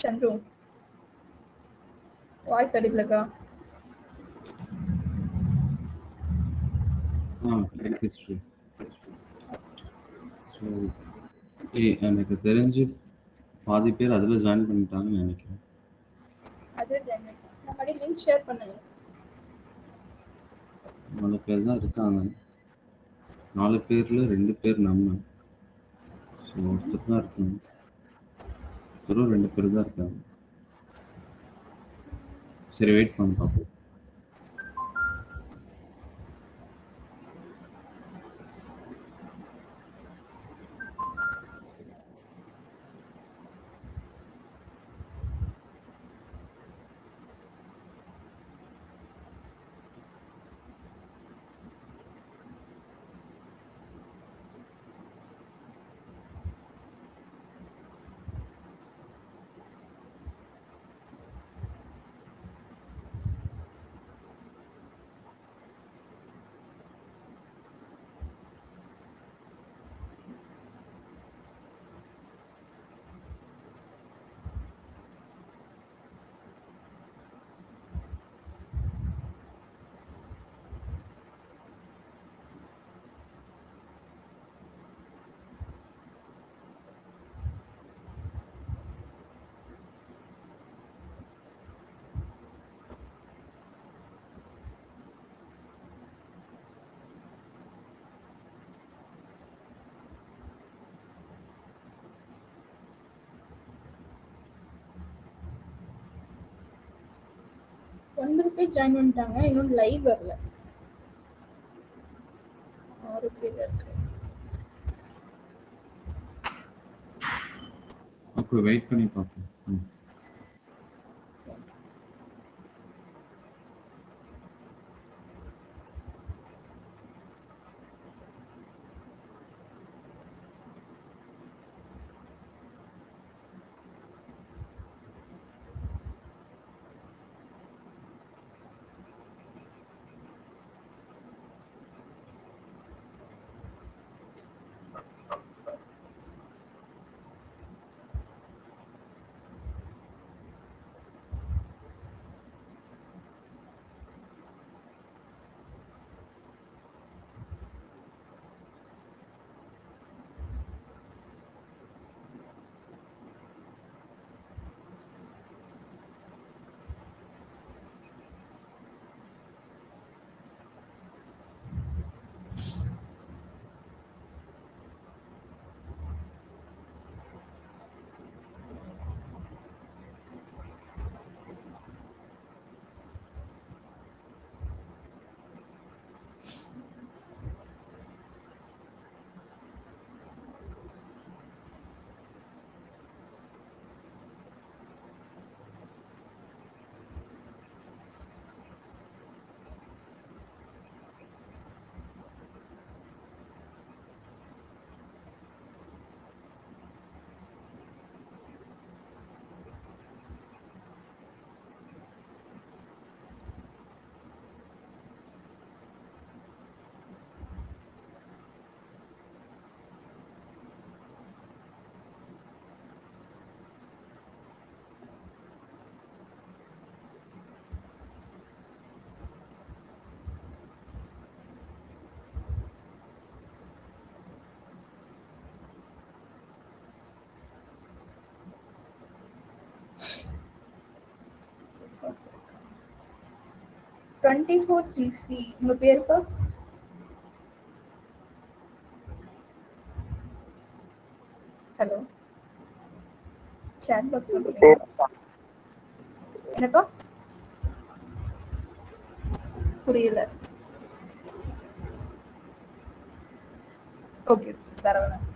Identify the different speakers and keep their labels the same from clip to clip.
Speaker 1: Chandru voice అడిగిలగా
Speaker 2: credit history. So எனக்கு தெரிஞ்சு பாதி பேர் அதில் ஜாயின் பண்ணிட்டாங்கன்னு நினைக்கிறேன்.
Speaker 1: அது நம்ம லிங்க் ஷேர் பண்ணுங்க.
Speaker 2: 4 பேர் தான் இருக்காங்க. 4 பேரில் 2 பேர் நம்ம. ஸோ ஒருத்தர் தான் இருக்காங்க. ஒருத்தரும் 2 பேர் தான் இருக்காங்க. சரி, வெயிட் பண்ணி பார்ப்போம்.
Speaker 1: ஒன்பது பேர் ஜாயின் பண்ணிட்டாங்க, இன்னும் லைவ் வரல. 6 பேர் இருக்கு.
Speaker 2: அப்போ வெயிட் பண்ணி பார்ப்போம்.
Speaker 1: cc உங்க பேருப்பா? ஹலோ, chat box சொல்லுங்க. என்னப்பா? புரியல. ஓகே, சரவணன்.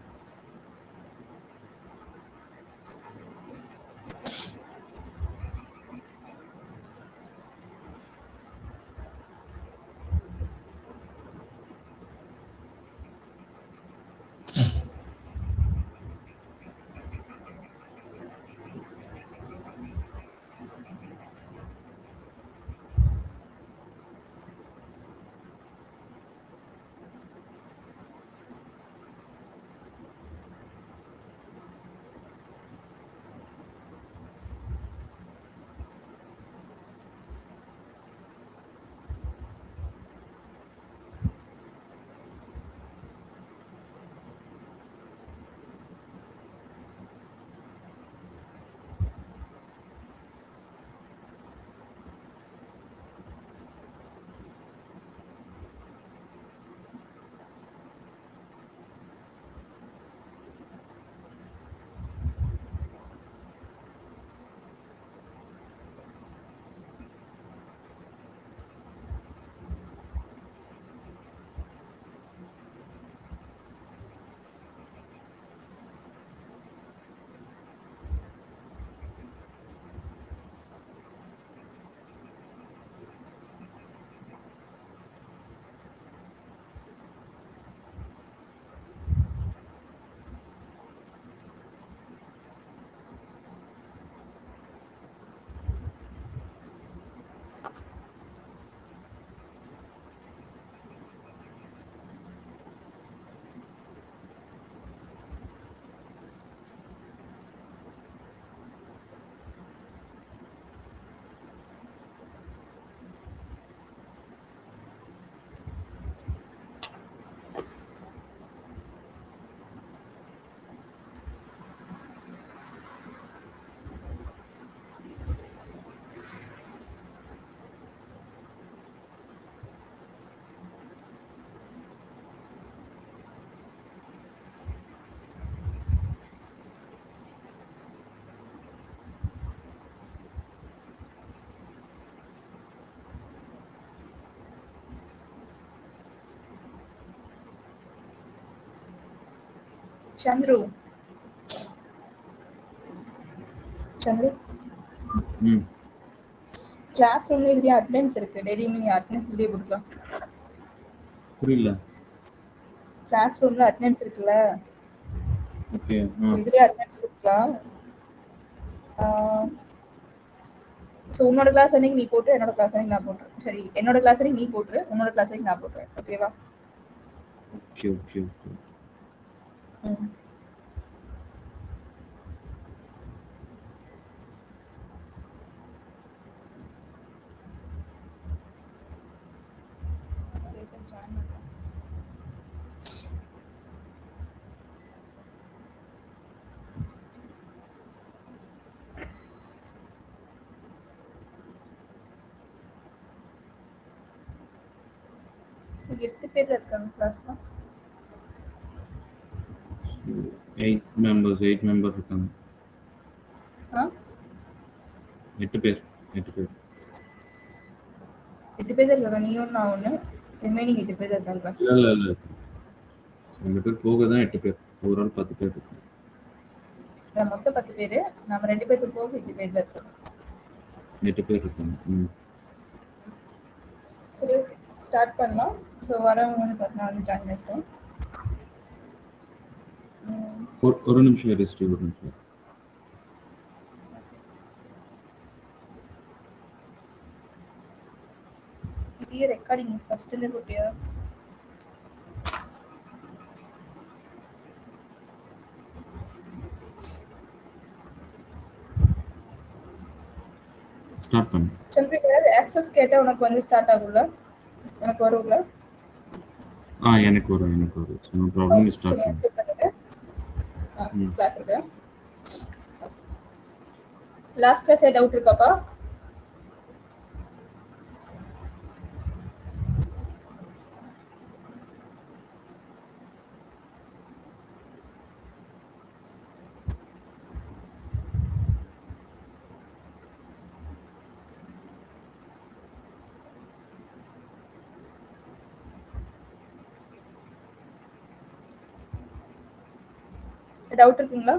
Speaker 1: சந்துரு சந்துரு கிளாஸ் ரூம்ல இதுலயே அட்டெண்டன்ஸ் இருக்கு. டெய்லியும் நீ அட்டெண்டன்ஸ் இதுலயே கொடுக்கலாம்.
Speaker 2: புரியல.
Speaker 1: கிளாஸ் ரூம்ல அட்டெண்டன்ஸ் இருக்குல்ல,
Speaker 2: ஓகே.
Speaker 1: இதுலயே அட்டெண்டன்ஸ் கொடுக்கலாம். ஸோ உன்னோட கிளாஸ் அன்னைக்கு நீ போட்டு, என்னோட கிளாஸ் அன்னைக்கு நான் போட்டுறேன். சரி, என்னோட கிளாஸ் அன்னைக்கு நீ போட்டுரு, உன்னோட கிளாஸ் அன்னைக்கு நான் போட்டுறேன். ஓகேவா?
Speaker 2: Okay okay okay.
Speaker 1: சரி, 8 பேர் இருக்காங்க கிளாஸ்ல.
Speaker 2: 8 மெம்பர்ஸ் இருக்காங்க. 8 பேர் 8 பேர்
Speaker 1: 8 பேர் இருக்காங்க. நீ ஒன்று, நான் ஒன்று, ரிமைனிங் 8 பேர் இருக்காங்க கிளாஸ்.
Speaker 2: இல்லை 2 பேர் போக தான் 8 பேர். ஒரு ஆள் 10 பேர் இருக்காங்க.
Speaker 1: மொத்தம் 10 பேர். நம்ம 2 பேருக்கு போக 8 பேர் தான் இருக்காங்க.
Speaker 2: 8 பேர் இருக்காங்க.
Speaker 1: சரி, ஓகே, ஸ்டார்ட் பண்ணலாம். ஸோ வரவங்க வந்து பார்த்தீங்கன்னா வந்து ஜாயின் பண்ணிட்டோம்.
Speaker 2: ஒரு நிமிஷம் ரெஸ்ட். ஒரு நிமிஷம்.
Speaker 1: இது ரெக்கார்டிங் ஃபர்ஸ்ட்ல போட்டியா?
Speaker 2: ஸ்டார்ட் பண்ணு.
Speaker 1: சந்திர, ஏதாவது ஆக்சஸ் கேட்டா உனக்கு வந்து ஸ்டார்ட் ஆகும்ல? எனக்கு வரும்ல?
Speaker 2: எனக்கு வரும். No problem. ஸ்டார்ட் பண்ணு.
Speaker 1: கிளாஸ் இருக்கு. லாஸ்ட் கிளாஸ் டவுட் இருக்காப்பா? டவுட் இருக்குங்களா?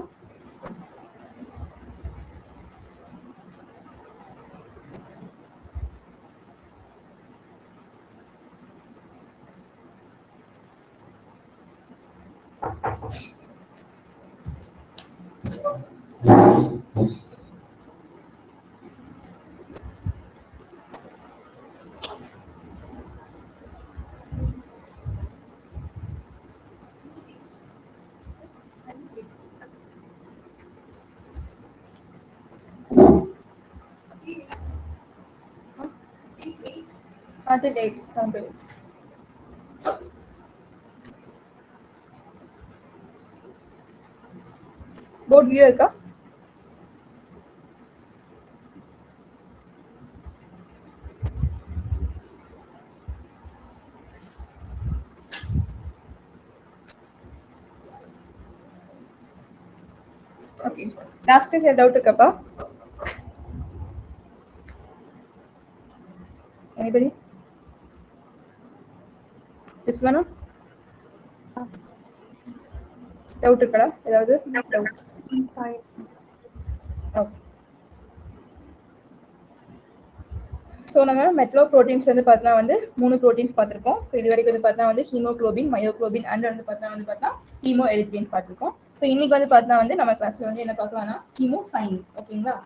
Speaker 1: அது லேட் சவுண்ட். போர்ட் வியூ இருக்கா? ஓகே, லாஸ்ட் கிளாஸ் டவுட் இருக்காப்பா? Anybody? Isvana? டவுட் இருக்கா? ஏதாவது டவுட்ஸ்? ஓகே. ஸோ நம்ம மெட்லோ ப்ரோட்டீன்ஸ் வந்து பார்த்தா வந்து 3 ப்ரோட்டீன்ஸ் பார்த்துருக்கோம். ஸோ இது வரைக்கும் வந்து பார்த்தா வந்து ஹீமோக்ளோபின், மயோக்ளோபின் அண்ட் வந்து பார்த்தா ஹீமோ எரித்ரின்ஸ் பார்த்துருக்கோம். ஸோ இன்னைக்கு வந்து பார்த்தா வந்து நம்ம கிளாஸ்ல வந்து என்ன பார்க்கலாம்னா ஹீமோசைனின். ஓகேங்களா?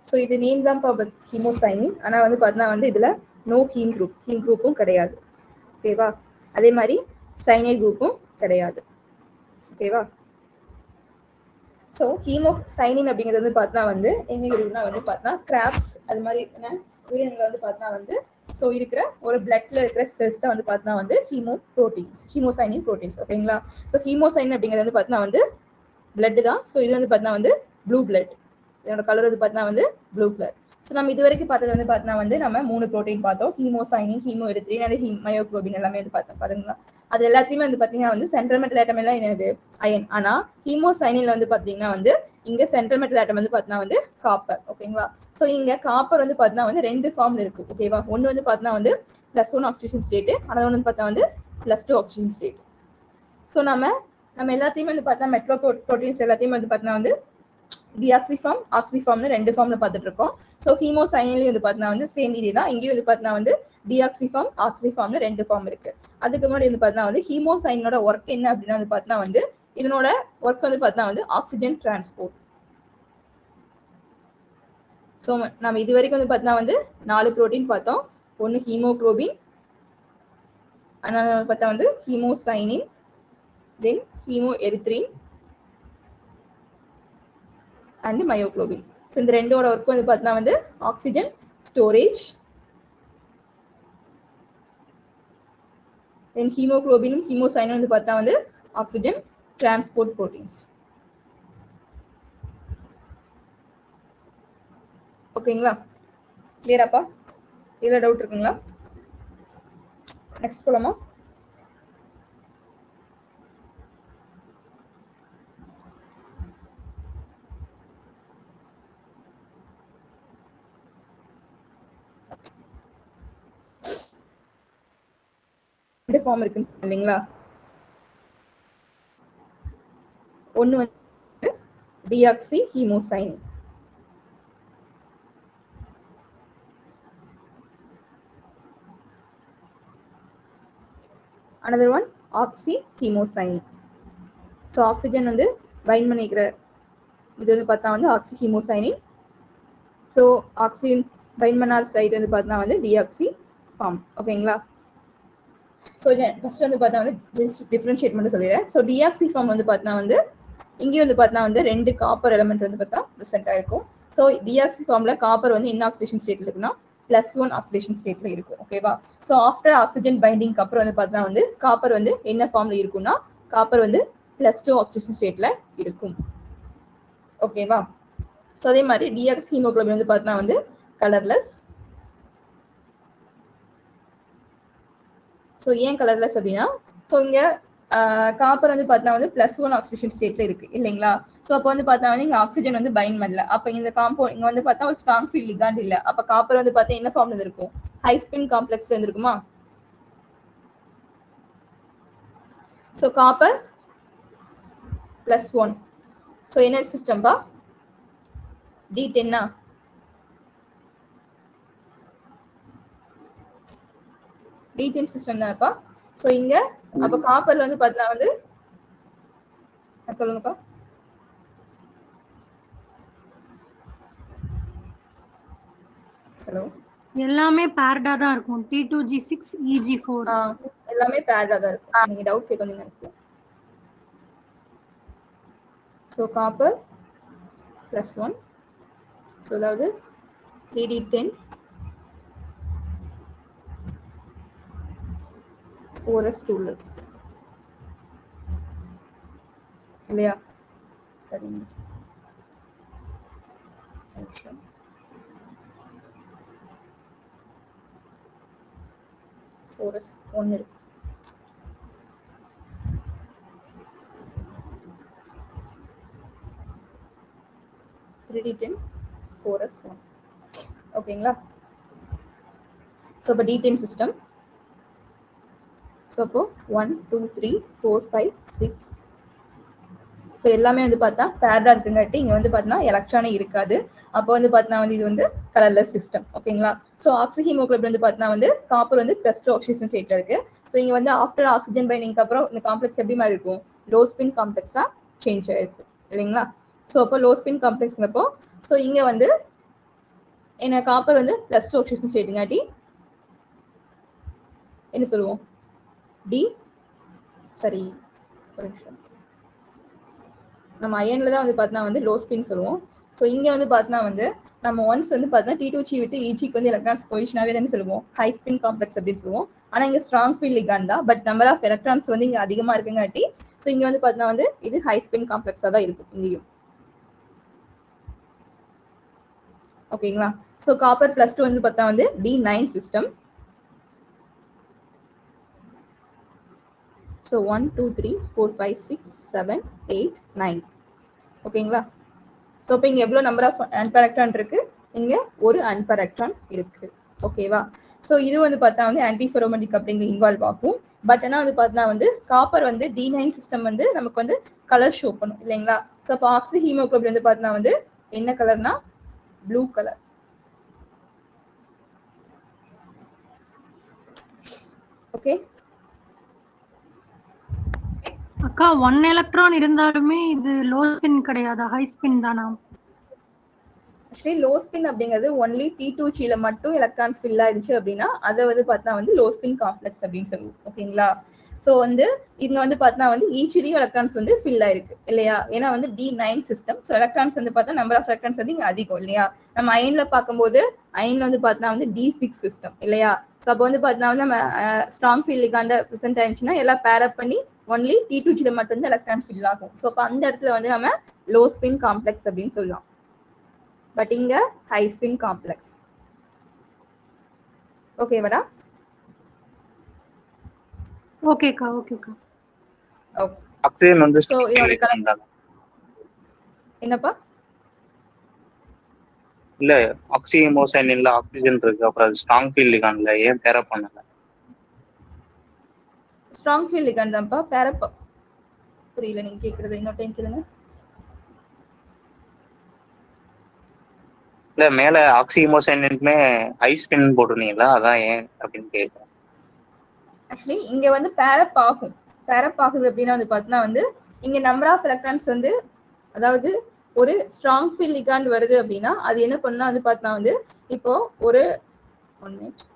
Speaker 1: ஸோ இது நேம் தான் ஹீமோசைனின். ஆனால் வந்து பார்த்தீங்கன்னா வந்து இதில் நோ ஹீம் குரூப்பும் கிடையாது. ஓகேவா? அதே மாதிரி சைனைட் குரூப்பும் கிடையாது. ஓகேவா? ஸோ ஹீமோசைனின் அப்படிங்கிறது வந்து பார்த்தா வந்து எங்க இருக்குன்னா வந்து பார்த்தா கிராப்ஸ் அது மாதிரி உயிரினங்கள் வந்து பார்த்தா வந்து ஸோ இருக்கிற ஒரு பிளட்ல இருக்கிற செல்ஸ் தான் வந்து பார்த்தா வந்து ஹீமோ ப்ரோட்டீன்ஸ், ஹீமோசைனின் ப்ரோட்டீன்ஸ். ஓகேங்களா? ஸோ ஹீமோசைன் அப்படிங்கிறது வந்து பார்த்தா வந்து பிளட் தான். ஸோ இது வந்து பார்த்தா வந்து ப்ளூ பிளட். இதோட கலர் வந்து பார்த்தா வந்து ப்ளூ கலர். ஸோ நம்ம இது வரைக்கும் பார்த்தது வந்து பார்த்தா வந்து நம்ம 3 ப்ரோட்டீன் பார்த்தோம். Haemocyanin, haemo erythrin and myoglobin எல்லாமே வந்து பார்த்தோம். பாத்தீங்களா? அது எல்லாத்தையுமே வந்து பார்த்தீங்கன்னா வந்து சென்ட்ரல் மெட்டல் ஆட்டம் எல்லாம் என்னது? அயன். ஆனா ஹீமோசைனின்ல வந்து பார்த்தீங்கன்னா வந்து இங்க சென்ட்ரல் மெட்டல் ஆட்டம் வந்து பார்த்தா வந்து காப்பர். ஓகேங்களா? ஸோ இங்க காப்பர் வந்து பார்த்தா வந்து 2 ஃபார்ம்ல இருக்கு. ஓகேவா? ஒன்னு வந்து பார்த்தா வந்து +1 ஆக்சிஜன் ஸ்டேட், அனதர் ஒன் வந்து பார்த்தா வந்து +2 ஆக்சிஜன் ஸ்டேட். ஸோ நம்ம எல்லாத்தையுமே வந்து பார்த்தா மெட்ரோ ப்ரோட்டீன்ஸ் எல்லாத்தையுமே வந்து பார்த்தா வந்து டிஆக்சி ஃபார்ம், ஆக்சி ஃபார்ம்னு 2 ஃபார்ம்ல பார்த்துட்டு இருக்கோம். ஸோ ஹீமோசைனிலையும் வந்து பார்த்தா வந்து சேம் இதே தான். இங்கேயும் வந்து பார்த்தா வந்து டிஆக்சி ஃபார்ம், ஆக்சி ஃபார்ம்ல 2 ஃபார்ம் இருக்கு. அதுக்கு முன்னாடி வந்து பார்த்தா வந்து ஹீமோசைனோட ஒர்க் என்ன அப்படின்னா வந்து பார்த்தா வந்து இதனோட ஒர்க் வந்து பார்த்தா வந்து ஆக்சிஜன் டிரான்ஸ்போர்ட். ஸோ நம்ம இது வரைக்கும் வந்து பார்த்தா வந்து 4 ப்ரோட்டீன் பார்த்தோம். ஒன்று ஹீமோகுளோபின், அதனால பார்த்தா வந்து haemocyanin, then haemerythrin and myoglobin. So இந்த ரெண்டோட ஒர்க் வந்து பார்த்தா வந்து ஆக்சிஜன் ஸ்டோரேஜ், தென் ஹீமோகுளோபினும் ஹீமோசைனும் வந்து பார்த்தா வந்து ஆக்சிஜன் டிரான்ஸ்போர்ட் ப்ரோட்டீன்ஸ். ஓகேங்களா? கிளியராப்பா? இதில் டவுட் இருக்குங்களா? நெக்ஸ்ட் போலாமா? ரெண்டு ஃபார்ம் இருக்குன்னு இல்லைங்களா? ஒன்று வந்து டிஆக்சி ஹீமோசைன், அனதர் ஒன் ஆக்சி ஹீமோசைன். ஸோ ஆக்சிஜன் வந்து பைண்ட் பண்ணிக்கிற இது வந்து பார்த்தா வந்து ஆக்சி ஹீமோசைனின். ஸோ ஆக்சிஜன் பைண்ட் பண்ணாத சைடு வந்து பார்த்தா வந்து டிஆக்சி ஃபார்ம். ஓகேங்களா? ஸோ ஃபர்ஸ்ட் வந்து பார்த்தா வந்து டிஃபரன்ஷியேட் மட்டும் சொல்லிடுறேன். ஸோ டிஆக்சி ஃபார்ம் வந்து பார்த்தா வந்து இங்கேயும் வந்து பார்த்தா வந்து 2 காப்பர் எலமெண்ட் வந்து பார்த்தா ப்ரெசென்ட் ஆயிருக்கும். ஸோ டிஆக்சி ஃபார்ம்ல காப்பர் வந்து என்ன ஆக்சிடேஷன் ஸ்டேட்ல இருக்குன்னா +1 ஆக்சிடேஷன் ஸ்டேட்ல இருக்கும். ஓகேவா? ஸோ ஆஃப்டர் ஆக்சிஜன் பைண்டிங்க்கு அப்புறம் வந்து பார்த்தா வந்து காப்பர் வந்து என்ன ஃபார்ம்ல இருக்கும்னா காப்பர் வந்து +2 ஆக்சிடேஷன் ஸ்டேட்ல இருக்கும். ஓகேவா? ஸோ அதே மாதிரி டிஆக்சி ஹீமோகுளோபின் வந்து பார்த்தா வந்து கலர்லெஸ். ஸோ ஏன் கலர்லெஸ் அப்படின்னா ஸோ இங்க காப்பர் வந்து பார்த்தா வந்து +1 ஆக்சிஜன் ஸ்டேட்ல இருக்கு இல்லைங்களா? ஸோ அப்போ வந்து பார்த்தா வந்து இங்க ஆக்சிஜன் வந்து பைண்ட் பண்ணல. அப்போ இந்த காம்பவுண்ட் இங்க வந்து பார்த்தா ஒரு ஸ்ட்ராங் ஃபீல்ட் லிகாண்ட் இல்ல. அப்போ காப்பர் வந்து பார்த்தா என்ன ஃபார்ம்ல இருக்கும்? ஹை ஸ்பின் காம்ப்ளெக்ஸ்ல இருந்திருக்குமா? So copper +1. ஸோ என்ன சிஸ்டம்பா? D10 D10 சிஸ்டம் தான்ப்பா. ஸோ இங்க அப்போ காப்பர்ல வந்து பார்த்தா வந்து சொல்லுங்கப்பா. ஹலோ,
Speaker 3: எல்லாமே பேர்டா தான் இருக்கும். T2G6 EG4
Speaker 1: எல்லாமே பேர்டா தான் இருக்கும். நீங்க டவுட் கேட்கணும்னு நினைக்கிறேன். So copper +1. ஸோ அதாவது 3D10 4s2 இல்லையா? சரிங்க. 4s1 இருக்கு. D10 4s1. ஓகேங்களா? ஸோ இப்போ D10 சிஸ்டம். ஸோ அப்போ 1 2 3 4 5 6. ஸோ எல்லாமே வந்து பார்த்தா பேர்டா இருக்குங்காட்டி இங்க வந்து பார்த்தா எலக்ட்ரானே இருக்காது. அப்போ வந்து பார்த்தா வந்து இது வந்து கலர்லெஸ் சிஸ்டம். ஓகேங்களா? ஸோ ஆக்சி ஹீமோகுளோபின் வந்து பார்த்தா வந்து காப்பர் வந்து +2 ஆக்சிஜன் ஸ்டேட்ல இருக்கு. ஸோ இங்க வந்து ஆஃப்டர் ஆக்சிஜன் பைண்டிங்க்கு அப்புறம் இந்த காம்ப்ளெக்ஸ் எப்படி மாதிரி இருக்கும்? லோ ஸ்பின் காம்ப்ளெக்ஸா சேஞ்ச் ஆயிருக்கும் இல்லைங்களா? ஸோ அப்போ லோ ஸ்பின் காம்ப்ளெக்ஸ்ங்கிறப்போ ஸோ இங்க வந்து என்ன காப்பர் வந்து +2 ஆக்சிஜன் ஸ்டேட்டுங்காட்டி என்ன சொல்லுவோம்? டி சரி ஒரு நிமிஷம். நம்ம அயன்ல தான் வந்து பார்த்தா வந்து லோ ஸ்பின் சொல்லுவோம். ஸோ இங்க வந்து பார்த்தா வந்து நம்ம ஒன்ஸ் வந்து பார்த்தீங்கன்னா T2G விட்டு EGக்கு வந்து எலக்ட்ரான்ஸ் பொசிஷனாவே தானே சொல்லுவோம், ஹை ஸ்பின் காம்ப்ளெக்ஸ் அப்படின்னு சொல்லுவோம். ஆனா இங்க ஸ்ட்ராங் ஃபீல்ட் லிகாண்ட் தான், பட் நம்பர் ஆஃப் எலக்ட்ரான்ஸ் வந்து இங்க அதிகமா இருக்குங்காட்டி ஸோ இங்க வந்து பார்த்தீங்கன்னா வந்து இது ஹை ஸ்பின் காம்ப்ளெக்ஸா தான் இருக்கும் இங்கேயும். ஓகேங்களா? ஸோ காப்பர் +2 வந்து பார்த்தா வந்து D9 சிஸ்டம். ஸோ 1 2 3 4 5 6 7 8 9. ஓகேங்களா? ஸோ இப்போ இங்க எவ்வளவு நம்பர் ஆஃப் அன்பேர் எலக்ட்ரான் இருக்கு, இங்க ஒரு அன்பேர் எலக்ட்ரான் இருக்கு. ஓகேவா? ஸோ இது வந்து பார்த்தா வந்து ஆன்டி ஃபெரோமெட்ரிக் கப்ளிங் இன்வால்வ் ஆகும். பட் ஆனால் வந்து பார்த்தா வந்து காப்பர் வந்து D9 சிஸ்டம் வந்து நமக்கு வந்து கலர் ஷோ பண்ணும் இல்லைங்களா? ஸோ அப்போ ஆக்சி ஹீமோகுளோபின் வந்து பார்த்தா வந்து என்ன கலர்னா ப்ளூ கலர். ஓகே
Speaker 3: அக்கா 1 எலக்ட்ரான் இருந்தாலுமே இது லோ ஸ்பின் கிடையாதா, ஹை ஸ்பின் தானா?
Speaker 1: ஆக்சுவலி லோ ஸ்பின் அப்படிங்கிறது ஒன்லி T2Gல மட்டும் எலக்ட்ரான்ஸ் ஃபில் ஆயிடுச்சு அப்படின்னா அதை வந்து பார்த்தா வந்து லோ ஸ்பின் காம்ப்ளெக்ஸ் அப்படின்னு சொல்லுவோம். ஓகேங்களா? ஸோ வந்து இங்க வந்து பார்த்தா வந்து ஈச்சிலையும் எலக்ட்ரான்ஸ் வந்து ஃபில் ஆயிருக்கு இல்லையா? ஏன்னா வந்து D9 சிஸ்டம். ஸோ எலக்ட்ரான்ஸ் வந்து பார்த்தா நம்பர் ஆஃப் எலக்ட்ரான்ஸ் வந்து இங்க அதிகம் இல்லையா? நம்ம அயன்ல பார்க்கும்போது அயன்ல வந்து பார்த்தா வந்து D6 சிஸ்டம் இல்லையா? ஸோ அப்போ வந்து பார்த்தா வந்து நம்ம ஸ்ட்ராங் ஃபீல்ட் லிகாண்ட ப்ரெசென்ட் ஆயிடுச்சுன்னா எல்லாம் பேர் அப் பண்ணி ஒன்லி T2Gல மட்டும் வந்து எலக்ட்ரான் ஃபில் ஆகும். ஸோ அப்போ அந்த இடத்துல வந்து நம்ம லோ ஸ்பின் காம்ப்ளெக்ஸ் அப்படின்னு சொல்லலாம். பட் இங்க ஹை ஸ்பின் காம்ப்ளெக்ஸ். ஓகேவாடா?
Speaker 3: ஓகேக்கா ஓகேக்கா.
Speaker 1: ஓகே.
Speaker 4: ஆக்சிஜன் வந்து
Speaker 1: சோ இதோட கலர் என்னப்பா?
Speaker 4: இல்ல ஆக்சிமோசைன் இல்ல ஆக்சிஜன் இருக்கு, அப்புறம் ஸ்ட்ராங் ஃபீல்ட் லிகாண்ட்ல ஏன் பேர் அப் பண்ணல?
Speaker 1: ஸ்ட்ராங் ஃபீல்ட் லிகாண்ட் தான்ப்பா பேர் அப். புரியல நீங்க கேக்குறது, இன்னொரு டைம் கேளுங்க.
Speaker 4: இல்ல மேல ஆக்சிமோசைனுமே ஹை ஸ்பின் போட்டுருந்தீங்களா, அதான் ஏன் அப்படின்னு கேட்குறேன்.
Speaker 1: ஆக்சுவலி இங்க வந்து பேர் அப் ஆகும். பேர் அப் ஆகுது அப்படின்னா வந்து பார்த்தீங்கன்னா வந்து இங்க நம்பர் ஆஃப் எலக்ட்ரான்ஸ் வந்து அதாவது ஒரு ஸ்ட்ராங் ஃபீல்ட் லிகாண்ட் வருது அப்படின்னா அது என்ன பண்ணா வந்து பார்த்தா வந்து இப்போ ஒரு 1 மினிட்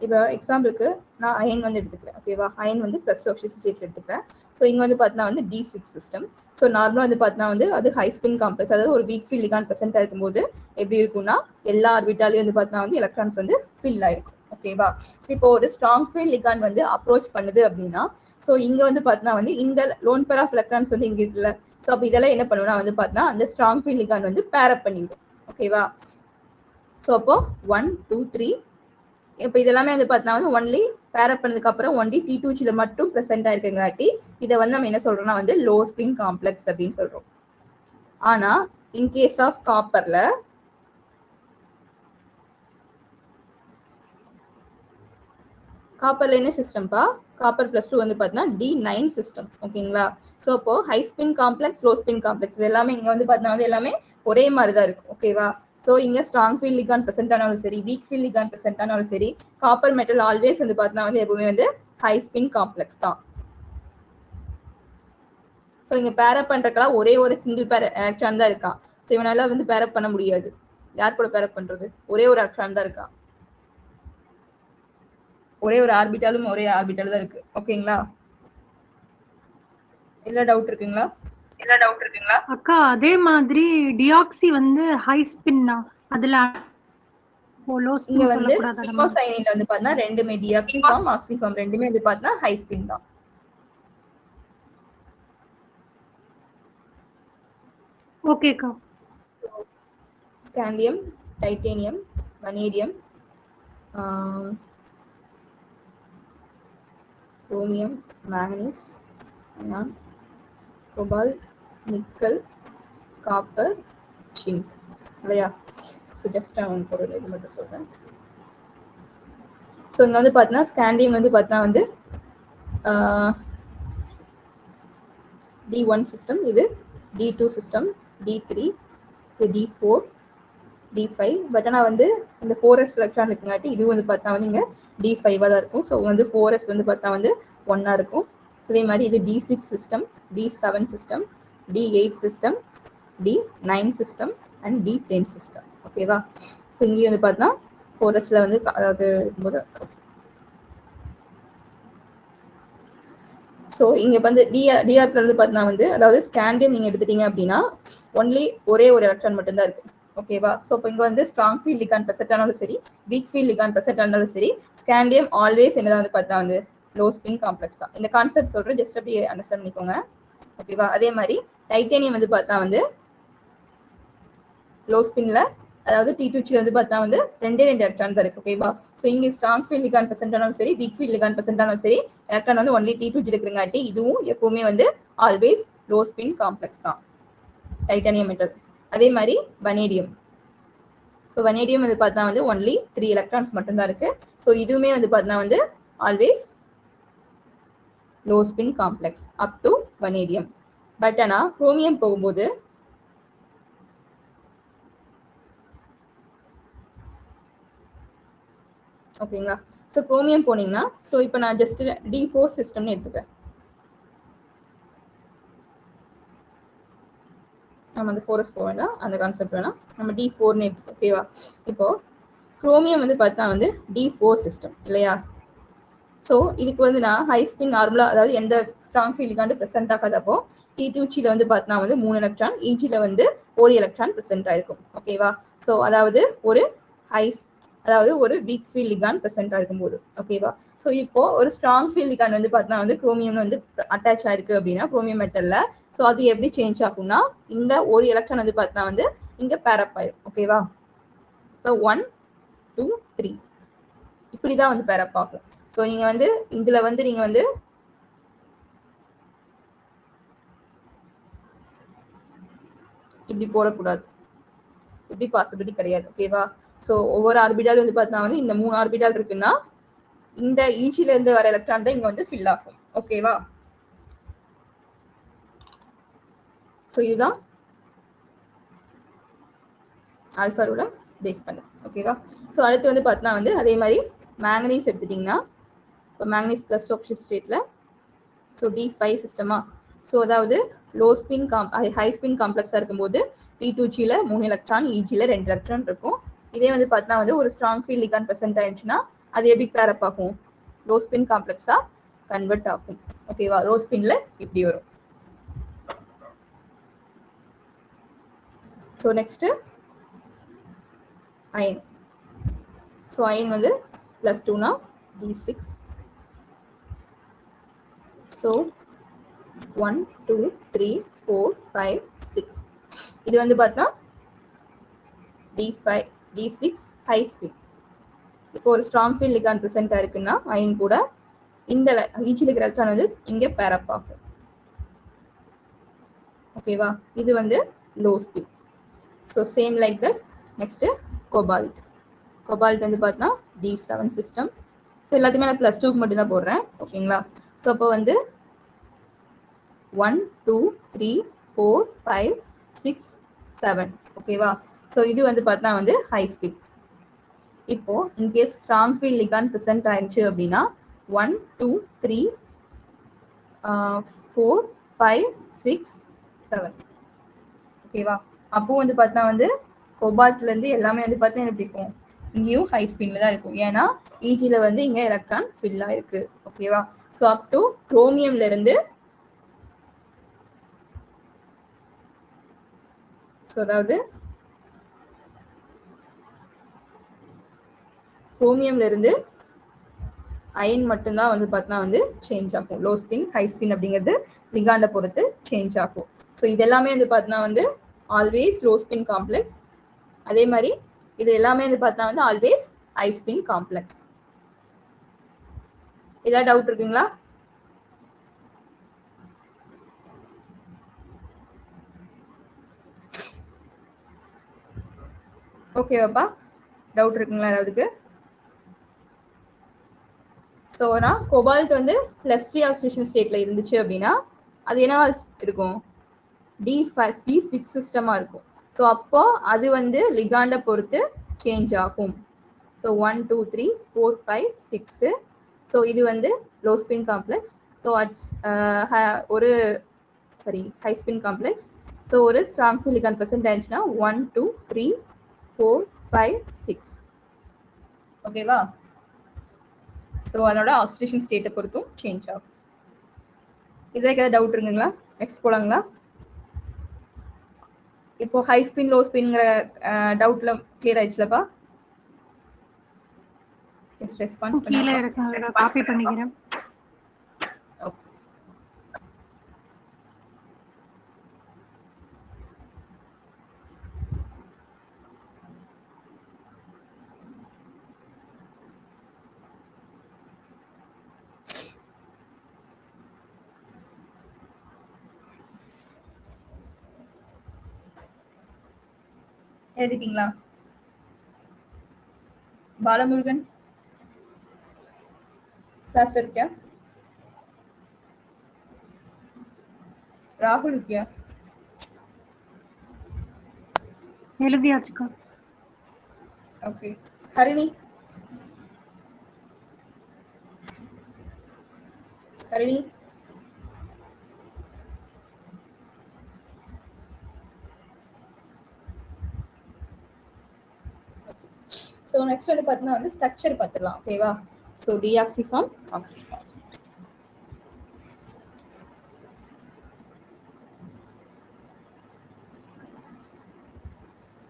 Speaker 1: இப்போ எக்ஸாம்பிளுக்கு நான் அயன் வந்து எடுத்துக்கிறேன். ஓகேவா? அயன் வந்து +2 ஆக்சிஜன் ஸ்டேட்ல எடுத்துக்கிறேன். ஸோ இங்க வந்து பார்த்தா வந்து D6 சிஸ்டம். ஸோ நார்மலா வந்து பார்த்தா வந்து அது ஹை ஸ்பின் காம்ப்ளெக்ஸ், அதாவது ஒரு வீக் ஃபீல்ட் லிகாண்ட் ப்ரெசென்ட் இருக்கும்போது எப்படி இருக்கும்னா எல்லா ஆர்பிட்டாலையும் வந்து பார்த்தா வந்து எலக்ட்ரான்ஸ் வந்து ஃபில் ஆயிருக்கும். ஓகேவா? இப்போ ஒரு ஸ்ட்ராங் ஃபீல்ட் லிகாண்ட் வந்து அப்ரோச் பண்ணுது அப்படின்னா ஸோ இங்க வந்து பார்த்தா வந்து இந்த லோன் பேர் ஆஃப் எலக்ட்ரான்ஸ் வந்து இங்க இருக்குல்ல. ஸோ அப்போ இதெல்லாம் என்ன பண்ணுவோம்னா வந்து பார்த்தா அந்த ஸ்ட்ராங் ஃபீல்ட் லிகாண்ட் வந்து பேர் அப் பண்ணிவிடும். ஓகேவா? ஸோ அப்போ 1 2 3 இப்போ இதெல்லாமே வந்து பார்த்தா வந்து ஒன்லி பேர் அப் பண்ணதுக்கு அப்புறம் ஒன்லி T2Gல மட்டும் ப்ரெசென்ட் ஆயிருக்குங்காட்டி இதை வந்து நம்ம என்ன சொல்றோம்னா வந்து லோ ஸ்பின் காம்ப்ளெக்ஸ் அப்படின்னு சொல்றோம். ஆனா இன் கேஸ் ஆஃப் காப்பர்ல என்ன சிஸ்டம்பா? காப்பர் +2 வந்து பார்த்தீங்கன்னா D9 சிஸ்டம். ஓகேங்களா? ஸோ அப்போ high spin complex, low spin complex இது எல்லாமே இங்க வந்து பார்த்தீங்கன்னா வந்து எல்லாமே ஒரே மாதிரி தான் இருக்கும். ஓகேவா? ஸோ இங்க ஸ்ட்ராங் ஃபீல்ட் லிகாண்ட் ப்ரெசென்ட் ஆனாலும் சரி, வீக் ஃபீல்ட் லிகாண்ட் ப்ரெசென்ட் ஆனாலும் சரி, காப்பர் மெட்டல் ஆல்வேஸ் வந்து பார்த்தீங்கன்னா வந்து எப்பவுமே வந்து ஹை ஸ்பின் காம்ப்ளெக்ஸ் தான். ஸோ இங்க பேர் அப் பண்றதுக்கெல்லாம் ஒரே ஒரு சிங்கிள் பேர் எலக்ட்ரான் தான் இருக்கான். ஸோ இவனால வந்து பேர் அப் பண்ண முடியாது. யார் கூட பேர் அப் பண்றது? ஒரே ஒரு எலக்ட்ரான் தான் இருக்கான். ஒரே ஒரு ஆர்பிட்டாலும் ஒரே ஆர்பிட்டால் தான் இருக்கு. ஓகேங்களா? எல்லா டவுட் இருக்குங்களா?
Speaker 3: அக்கா அதே மாதிரி டியாக்சி வந்து ஹை ஸ்பின்னா, அதுல லோ
Speaker 1: இங்க
Speaker 3: ஸ்பின்
Speaker 1: வந்து
Speaker 3: சொல்லக்கூடாது.
Speaker 1: ஹீமோசைனின்ல வந்து பார்த்தா ரெண்டுமே டியாக்சி ஃபார்ம், ஆக்சி ஃபார்ம் ரெண்டுமே வந்து பார்த்தா ஹை ஸ்பின் தான்.
Speaker 3: ஓகேக்கா.
Speaker 1: Scandium, titanium, vanadium, chromium, manganese, iron, cobalt, nickel, copper, zinc இல்லையா? ஸோ ஜஸ்ட் நான் ஒரு இது மட்டும் சொல்றேன். ஸோ இங்க வந்து பார்த்தீங்கன்னா ஸ்காண்டியம் வந்து பார்த்தீங்கன்னா வந்து D1 சிஸ்டம், இது D2 சிஸ்டம், D3, இது D4, D5. பட் ஆனால் வந்து இந்த 4s எலக்ட்ரான் இருக்குங்காட்டி இது வந்து பார்த்தா வந்து இங்கே D5 தான் இருக்கும். ஸோ வந்து 4s வந்து பார்த்தா வந்து 1 இருக்கும். ஸோ இதே மாதிரி இது D6 system, D7 system, D8 system, D9 system and D10 system. ஓகேவா? ஸோ இங்கேயும் வந்து பார்த்தா 4sல வந்து அதாவது ஸோ ஸோ இங்க வந்து டிஆர்பில் வந்து பார்த்தீங்கன்னா வந்து அதாவது ஸ்கேண்டியம் நீங்க எடுத்துட்டீங்க அப்படின்னா ஒன்லி ஒரே ஒரு எலக்ட்ரான் மட்டும்தான் இருக்கு. ஓகேவா? ஸோ இப்போ இங்க வந்து ஸ்ட்ராங் ஃபீல்ட் லிகாண்ட் ப்ரெசென்ட் ஆனாலும் சரி, வீக் ஃபீல்ட் லிகாண்ட் ப்ரெசென்ட் ஆனாலும் சரி, ஸ்கேண்டியம் ஆல்வேஸ் என்னதான் வந்து பார்த்தா வந்து லோ ஸ்பின் காம்ப்ளெக்ஸ் தான். இந்த கான்செப்ட் சொல்றேன், ஜஸ்ட் அப்படியே அண்டர்ஸ்டாண்ட் பண்ணிக்கோங்க. ஓகேவா? அதே மாதிரி டைட்டேனியம் வந்து பார்த்தா வந்து லோ ஸ்பின்ல, அதாவது T2G வந்து பார்த்தா வந்து ரெண்டு எலக்ட்ரான் தான் இருக்கு. ஓகேவா? ஸோ இங்க ஸ்ட்ராங் ஃபீல்ட் லிகாண்ட் ப்ரெசென்ட் ஆனாலும் சரி, வீக் ஃபீல்ட் லிகாண்ட் ப்ரெசென்ட் ஆனாலும் சரி, எலக்ட்ரான் வந்து ஒன்லி T2G இருக்குங்காட்டி இதுவும் எப்பவுமே வந்து ஆல்வேஸ் லோ ஸ்பின் காம்ப்ளெக்ஸ் தான் டைட்டானியம் மெட்டல். அதே மாதிரி வனேடியம். ஸோ வனேடியம் வந்து பார்த்தா வந்து ஒன்லி 3 எலக்ட்ரான்ஸ் மட்டும்தான் இருக்கு. ஸோ இதுவுமே வந்து பார்த்தா வந்து always low spin complex up to vanadium. But ஆனா குரோமியம் போகும்போது ஓகேங்களா? ஸோ குரோமியம் போனீங்கன்னா, ஸோ இப்போ நான் ஜஸ்ட் D4 சிஸ்டம்னு எடுத்துக்கிறேன். நம்ம அந்த 4s போக வேண்டாம், அந்த கான்செப்ட் வேணாம், நம்ம D4ன்னு எடுத்துக்கோ. ஓகேவா? இப்போ குரோமியம் வந்து பார்த்தா வந்து D4 சிஸ்டம் இல்லையா? ஸோ இதுக்கு வந்து நான் ஹை ஸ்பின் நார்மலா, அதாவது எந்த ஸ்ட்ராங் ஃபீல்ட் லிகாண்ட் ப்ரெசென்ட் ஆகாதப்போ T2G வந்து பார்த்தா வந்து 3 எலக்ட்ரான், EG வந்து 1 எலக்ட்ரான் ப்ரெசென்ட் ஆயிருக்கும். ஓகேவா? ஸோ அதாவது ஒரு ஹை, அதாவது ஒரு வீக் ஃபீல்ட் லிகாண்ட் ப்ரெசென்ட் ஆயிருக்கும் போது. ஓகேவா? ஸோ இப்போ ஒரு ஸ்ட்ராங் ஃபீல்ட் லிகாண்ட் வந்து பார்த்தா வந்து குரோமியம் வந்து அட்டாச் ஆயிருக்கு அப்படின்னா குரோமியம் மெட்டல்ல, ஸோ அது எப்படி சேஞ்ச் ஆகும்னா இந்த ஒரு எலக்ட்ரான் வந்து பார்த்தா வந்து இங்க பேரப் ஆயிரும். ஓகேவா? இப்போ 1 2 3 இப்படிதான் வந்து பேரப் ஆகும். ஸோ நீங்க வந்து இதுல வந்து நீங்க வந்து இப்படி போடக்கூடாது, இப்படி பாசிபிலிட்டி கிடையாது. ஓகேவா? ஸோ ஒவ்வொரு ஆர்பிட்டால் வந்து பார்த்தா வந்து இந்த 3 ஆர்பிட்டால் இருக்குன்னா இந்த ஈச்சில இருந்து வர எலக்ட்ரான் தான் இங்க வந்து ஃபில் ஆகும். ஓகேவா? ஸோ இதுதான் ஆல்ஃபாரோட பேஸ் பண்ணு. ஓகேவா? ஸோ அடுத்து வந்து பார்த்தா வந்து அதே மாதிரி மேங்கனீஸ் எடுத்துட்டீங்கன்னா, இப்போ மேங்கனீஸ் பிளஸ் ஆக்சிஜன் ஸ்டேட்ல, ஸோ D5 சிஸ்டமா, ஸோ அதாவது லோ ஸ்பின் ஹை ஸ்பின் காம்ப்ளெக்ஸா இருக்கும்போது T2Gல 3 எலக்ட்ரான், EGல 2 எலக்ட்ரான் இருக்கும். இதே வந்து பார்த்தா வந்து ஒரு ஸ்ட்ராங் ஃபீல்ட் லிகாண்ட் ப்ரெசென்ட் ஆயிடுச்சுன்னா அது எப்படி பேரப் ஆகும்? லோ ஸ்பின் காம்ப்ளெக்ஸா கன்வெர்ட் ஆகும். ஓகேவா? லோ ஸ்பின்ல இப்படி வரும். So next iron. So iron வந்து +2னா D6. ஸோ 1 2 3 4 5 6. இது வந்து பார்த்தா D5 D6 ஹை ஸ்பின். இப்போ ஒரு ஸ்ட்ராங் ஃபீல்ட் லிகாண்ட் ப்ரெசென்ட் ஆயிருக்குன்னா அயன் கூட இந்த ஈச்சில் இருக்கிற எலக்ட்ரான் வந்து இங்க பேரப் ஆகும். ஓகேவா? இது வந்து low spin. So same like that. Next cobalt. Cobalt வந்து பார்த்தா D7 சிஸ்டம். ஸோ எல்லாத்தையுமே நான் +2க்கு மட்டும் தான் போடுறேன். ஓகேங்களா? ஸோ அப்போ வந்து 1 2 3 4 5 6 7. ஓகேவா? ஸோ இது வந்து பார்த்தா வந்து ஹை ஸ்பின். இப்போ in case strong field ligand present ஆயிடுச்சு அப்படின்னா 1 2 3 4 5 6 7. ஓகேவா? அப்போ வந்து பார்த்தா வந்து கோபால்ட்ல இருந்து எல்லாமே வந்து பார்த்தா எப்படி இருக்கும்? இங்கேயும் ஹை ஸ்பின்ல தான் இருக்கும். ஏன்னா EGல வந்து இங்க எலக்ட்ரான் ஃபில் ஆயிருக்கு. ஓகேவா? ஸோ அப் டு குரோமியம்ல இருந்து, ஸோ அதாவது குரோமியம்ல இருந்து அயன் மட்டும்தான் வந்து பார்த்தா வந்து சேஞ்ச் ஆகும். லோ ஸ்பின் ஹை ஸ்பின் அப்படிங்கிறது லிகாண்ட பொறுத்து சேஞ்ச் ஆகும். ஸோ இது எல்லாமே வந்து பார்த்தா வந்து ஆல்வேஸ் லோ ஸ்பின் காம்ப்ளெக்ஸ். அதே மாதிரி இது எல்லாமே வந்து பார்த்தா வந்து ஆல்வேஸ் ஹை ஸ்பின் காம்ப்ளெக்ஸ். ஏதாவது டவுட் இருக்குங்களா? ஓகேவாப்பா? டவுட் இருக்குங்களா ஏதாவதுக்கு? ஸோ நான் கோபால்ட் வந்து +3 ஆக்சிடேஷன் ஸ்டேட்ல இருந்துச்சு அப்படின்னா அது என்னவா இருக்கும்? D6 சிஸ்டமா இருக்கும். ஸோ அப்போ அது வந்து லிகாண்ட பொறுத்து சேஞ்ச் ஆகும். ஸோ 1 2 3 4 5 6. ஸோ இது வந்து லோ ஸ்பின் காம்ப்ளெக்ஸ். ஸோ ஒரு ஹை ஸ்பின் காம்ப்ளெக்ஸ். ஸோ ஒரு ஸ்ட்ராங் ஃபீல்ட் லிகாண்ட் ப்ரெசென்ட் ஆயிடுச்சுன்னா 1 2 3 4 5 6. ஓகேவா? ஸோ அதோட ஆக்சிடேஷன் ஸ்டேட்டை பொறுத்தும் சேஞ்ச் ஆகும். இதுல ஏதாவது டவுட் இருக்குங்களா? நெக்ஸ்ட் போலாங்களா? இப்போ ஹை ஸ்பின் லோ ஸ்பின்ங்கிற டவுட்ல கிளியர் ஆயிடுச்சுலப்பா? ரெஸ்பான்ஸ்
Speaker 3: கீழே
Speaker 1: பண்ணுங்க.
Speaker 3: இருக்கு, காப்பி பண்ணிக்கிறேன்.
Speaker 1: ஓகே. எழுதிட்டீங்களா? பாலமுருகன் கிளாஸ் இருக்கியா? ராகுல் இருக்கியா?
Speaker 3: எழுதியாச்சுக்கா.
Speaker 1: Okay. Harini Harini so next வந்து பார்த்தீங்கன்னா வந்து ஸ்ட்ரக்சர் பார்த்துக்கலாம். ஓகேவா? So deoxy form, oxy form.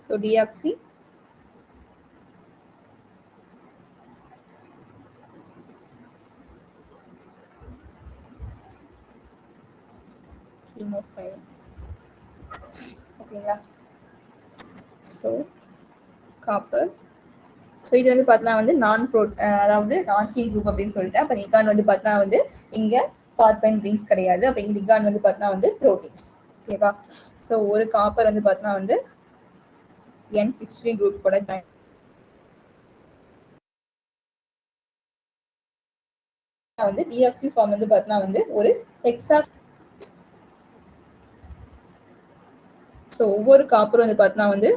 Speaker 1: So deoxy haemophile. ஓகேங்களா? So copper. ஸோ இது வந்து பார்த்தீங்கன்னா வந்து அதாவது நான் ஹீம் குரூப் அப்படின்னு சொல்லிட்டேன். அப்போ நிகான் வந்து பார்த்தீங்கன்னா வந்து இங்க பார்பென் ரிங்ஸ் கிடையாது. அப்போ இங்க நிகான் வந்து பார்த்தீங்கன்னா வந்து ப்ரோட்டீன்ஸ். ஓகேவா? ஸோ ஒரு காப்பர் வந்து பார்த்தீங்கன்னா வந்து என் ஹிஸ்டரி குரூப் கூட வந்து டிஆக்சி ஃபார்ம் வந்து பார்த்தீங்கன்னா வந்து ஒரு ஹெக்ஸா. ஸோ ஒவ்வொரு காப்பரும் வந்து பார்த்தீங்கன்னா வந்து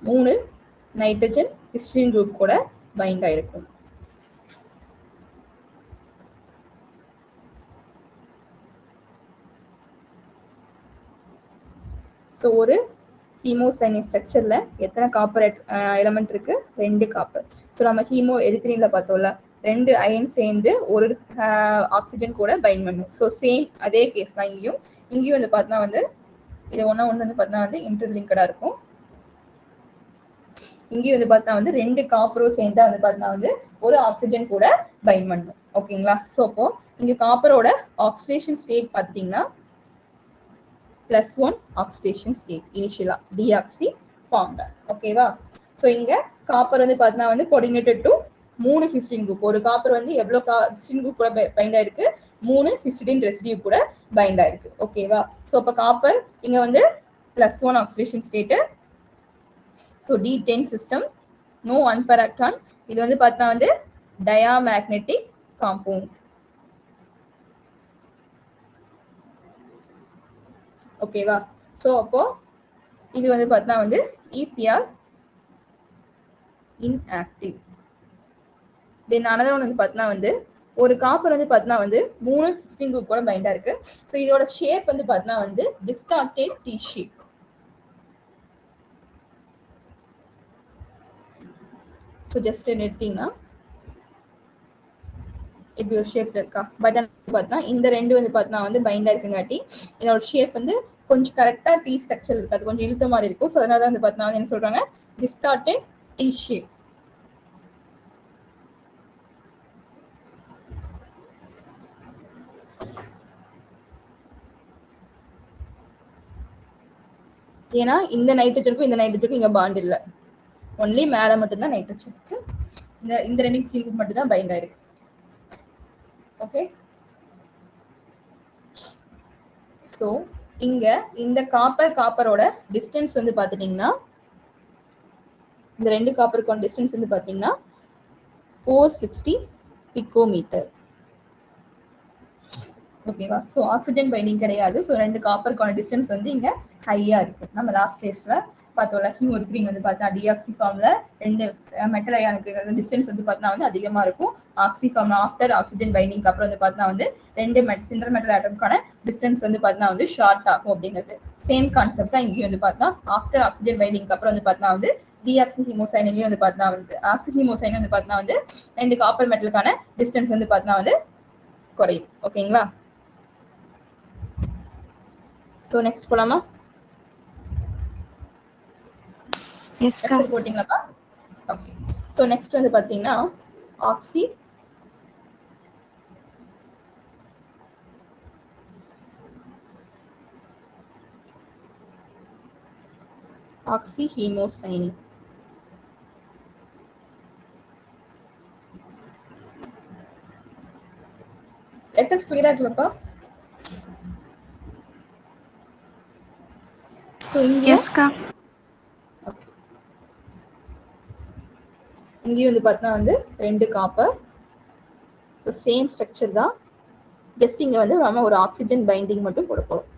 Speaker 1: 3 நைட்ரஜன் ஹிஸ்டின் குரூப் கூட பைண்ட் ஆயிருக்கும். ஸோ ஒரு ஹீமோசைனின் ஸ்ட்ரக்சர்ல எத்தனை காப்பர் எலமெண்ட் இருக்கு? 2 காப்பர். ஸோ நம்ம ஹீமோ எரித்ரின்ல பார்த்தோம்ல, 2 அயன் சேர்ந்து ஒரு ஆக்சிஜன் கூட பைண்ட் பண்ணும். ஸோ சேம் அதே கேஸ் தான் இங்கேயும் வந்து பார்த்தா வந்து இது ஒன்று வந்து பார்த்தா வந்து இன்டர்லிங்கடா இருக்கும். இங்கேயும் வந்து பார்த்தா வந்து 2 காப்பரும் சேர்ந்தா வந்து பார்த்தா வந்து ஒரு ஆக்சிஜன் கூட பைண்ட் பண்ணும். ஓகேங்களா? ஸோ அப்போ இங்க காப்பரோட ஆக்சிடேஷன் ஸ்டேட் பார்த்தீங்கன்னா +1 ஆக்சிடேஷன் ஸ்டேட் இனிஷியலா டிஆக்சி ஃபார்ம்ல. ஓகேவா? ஸோ இங்க காப்பர் வந்து பார்த்தீங்கன்னா வந்து கோஆர்டினேட்டட் டு 3 ஹிஸ்டின் குரூப். ஒரு காப்பர் வந்து எவ்வளவு ஹிஸ்டின் குரூப் கூட பைண்ட் ஆயிருக்கு? 3 ஹிஸ்டின் ரெசிடியூ கூட பைண்ட் ஆயிருக்கு. ஓகேவா? ஸோ அப்போ காப்பர் இங்க வந்து +1 oxidation state. So D10 system, no அன்பராக்டான். இது வந்து பார்த்தா வந்து டயாமேக்னெட்டிக் காம்பவுண்ட். ஓகேவா? ஸோ அப்போ இது வந்து பார்த்தா வந்து EPR inactive. தென் another one வந்து பார்த்தா வந்து ஒரு காப்பர் வந்து பார்த்தா வந்து 3 ஹிஸ்டின் குரூப் கூட பைண்டா இருக்கு. ஸோ இதோட ஷேப் வந்து பார்த்தா வந்து distorted T shape. So just எடுத்தீங்கன்னா இப்படி ஒரு ஷேப் இருக்கா? பட் பார்த்தா இந்த 2 வந்து பார்த்தா வந்து பைண்டா இருக்குங்காட்டி இதோட ஷேப் வந்து கொஞ்சம் கரெக்டா T ஸ்ட்ரக்சர் இருக்காது, கொஞ்சம் இழுத்த மாதிரி இருக்கும். ஸோ அதனால வந்து பார்த்தா வந்து என்ன சொல்றாங்க? Distorted T shape. ஏன்னா இந்த நைட்ரஜனுக்கும் இந்த நைட்ரஜனுக்கும் இங்க பாண்ட் இல்ல, ஒன்லி மேல மட்டும் தான் நைட்ரஜன் இருக்கு. இந்த 2 ஹிஸ்டின் மட்டும் தான் பைண்ட் ஆயிருக்கு. ஓகே? ஸோ இங்க இந்த காப்பரோட டிஸ்டன்ஸ் வந்து பாத்துட்டீங்கன்னா இந்த 2 காப்பருக்கான டிஸ்டன்ஸ் வந்து பாத்தீங்கன்னா 460 பிகோமீட்டர். ஓகேவா? ஸோ ஆக்சிஜன் பைண்டிங் கிடையாது. ஸோ 2 காப்பருக்கான டிஸ்டன்ஸ் வந்து இங்க ஹையா இருக்கு. நம்ம லாஸ்ட் ஸ்டேஜ்ல பார்த்தோம்ல, ஹீமோரித்ரின் வந்து பார்த்தா டிஆக்சி ஃபார்ம்ல 2 மெட்டல் அயானுக்கு டிஸ்டன்ஸ் வந்து பார்த்தா வந்து அதிகமா இருக்கும். ஆக்சி ஃபார்ம்ல ஆஃப்டர் ஆக்சிஜன் பைண்டிங் அப்புறம் வந்து பார்த்தா வந்து 2 சிண்டர் மெட்டல் ஆட்டம்கான டிஸ்டன்ஸ் வந்து பார்த்தா வந்து ஷார்ட் ஆகும் அப்படிங்கிறது சேம் கான்செப்ட் தான் இங்கேயும் வந்து பார்த்தா. ஆஃப்டர் ஆக்சிஜன் பைண்டிங் அப்புறம் வந்து பார்த்தா வந்து டிஆக்சி ஹீமோசைன்லயும் வந்து பார்த்தா வந்து ஆக்சி ஹீமோசைன் வந்து பார்த்தா வந்து 2 காப்பர் மெட்டலுக்கான டிஸ்டன்ஸ் வந்து பார்த்தா வந்து குறையும். ஓகேங்களா? ஸோ நெக்ஸ்ட் போலாமா?
Speaker 3: எஸ்க்கா.
Speaker 1: நெக்ஸ்ட் போட்டிங்களாப்பா? ஓகே. ஸோ நெக்ஸ்ட் வந்து பார்த்தீங்கன்னா ஆக்சி ஆக்சிஹீமோசைனின். லெட்டர்ஸ் கிளியரா இருக்குல்லப்பா? ஸோ இங்கே
Speaker 3: எஸ்க்கா.
Speaker 1: ஓகே, இங்கேயும் வந்து பார்த்தா வந்து 2 காப்பர். ஸோ சேம் ஸ்ட்ரக்சர் தான், ஜஸ்ட் இங்கே வந்து நம்ம ஒரு ஆக்சிஜன் பைண்டிங் மட்டும் போட போகிறோம்.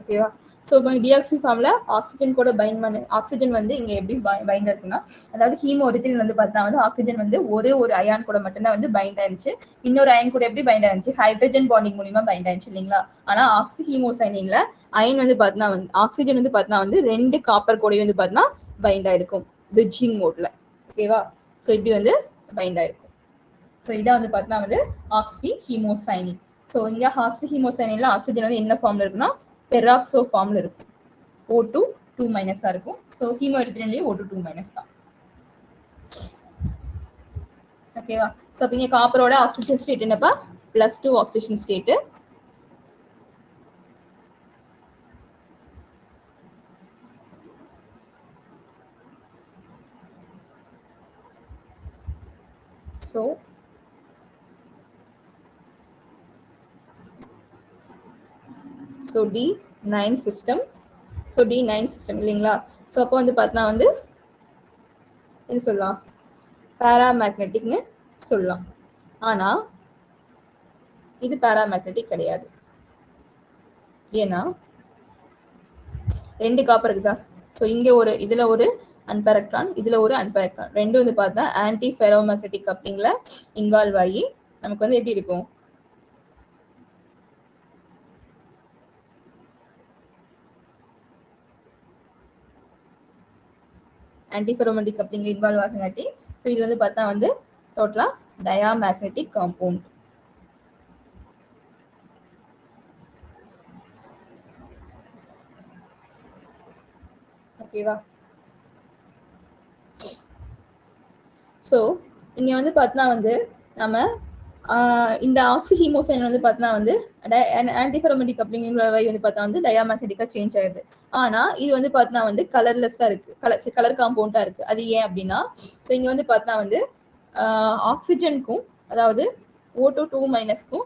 Speaker 1: ஓகேவா? ஸோ இப்போ டிஆக்சி ஃபார்ம்ல ஆக்சிஜன் கூட பைண்ட் பண்ண ஆக்சிஜன் வந்து இங்கே எப்படி பைண்ட் இருக்குன்னா, அதாவது ஹீமோ ஒரிஜினல் வந்து பார்த்தா வந்து ஆக்சிஜன் வந்து ஒரு அயான் கூட மட்டும்தான் வந்து பைண்ட் ஆயிருச்சு. இன்னொரு அயன் கூட எப்படி பைண்ட் ஆயிருச்சு? ஹைட்ரஜன் பாண்டிங் மூலியமா பைண்ட் ஆயிருச்சு இல்லைங்களா? ஆனா ஆக்சி ஹீமோசைனின்ல அயன் வந்து பார்த்தா வந்து ஆக்சிஜன் வந்து பார்த்தா வந்து 2 காப்பர் கூட வந்து பார்த்தா பைண்ட் ஆயிருக்கும் பிரிட்ஜிங் மோட்ல. ஓகேவா? ஸோ இப்படி வந்து பைண்ட் ஆயிருக்கும். ஸோ இதான் வந்து பார்த்தா வந்து ஆக்சி ஹீமோசைனின். ஸோ இங்க ஆக்சி ஹீமோசைனின்ல ஆக்சிஜன் வந்து என்ன ஃபார்ம்ல இருக்குன்னா பெராக்சோ ஃபார்ம்ல இருக்கு. O2 2- இருக்கும். ஸோ ஹீமோ எரித்ரின்லயும் O2 2- தான். ஓகேவா? ஸோ அப்ப இங்க காப்பரோட ஆக்சிஜன் ஸ்டேட் என்னப்பா? +2 oxygen state. So D9 system. So D9 system இல்லைங்களா? ஸோ அப்போ வந்து பார்த்தா வந்து என்ன சொல்லலாம்? பேராமேக்னெட்டிக்னு சொல்லலாம். ஆனா இது பேராமேக்னெட்டிக் கிடையாது. ஏன்னா 2 காப்பர் இருக்குதா? ஸோ இங்க ஒரு இதுல ஒரு அன்பெரக்ட்ரான், இதுல ஒரு அன்பெரக்ட்ரான், ரெண்டும் வந்து பார்த்தா ஆன்டி ஃபெரோமேக்னெட்டிக் கப்ளிங்ல இன்வால்வ் ஆகி நமக்கு வந்து எப்படி இருக்கும்? ஆன்டி ஃபெரோமேக்னெட்டிக் கப்ளிங்ல இன்வால்வ் ஆகுங்காட்டி ஸோ இது வந்து பார்த்தா வந்து டோட்டலா டயாமேக்னெட்டிக் காம்பவுண்ட். ஓகேவா? ஸோ இங்க வந்து பார்த்தா வந்து நம்ம இந்த ஆக்சிஹீமோசைன் வந்து பார்த்தா வந்து ஆன்டிஃபெரோமேட்டிக் கப்ளிங் வந்து பார்த்தா வந்து டயாமேக்னெட்டிக்கா சேஞ்ச் ஆயிடுது. ஆனா இது வந்து பார்த்தா வந்து கலர்லெஸ்ஸா இருக்கு, கலர் காம்பவுண்டா இருக்கு. அது ஏன் அப்படின்னா ஸோ இங்க வந்து பார்த்தா வந்து ஆக்சிஜனுக்கும் அதாவது O2 2-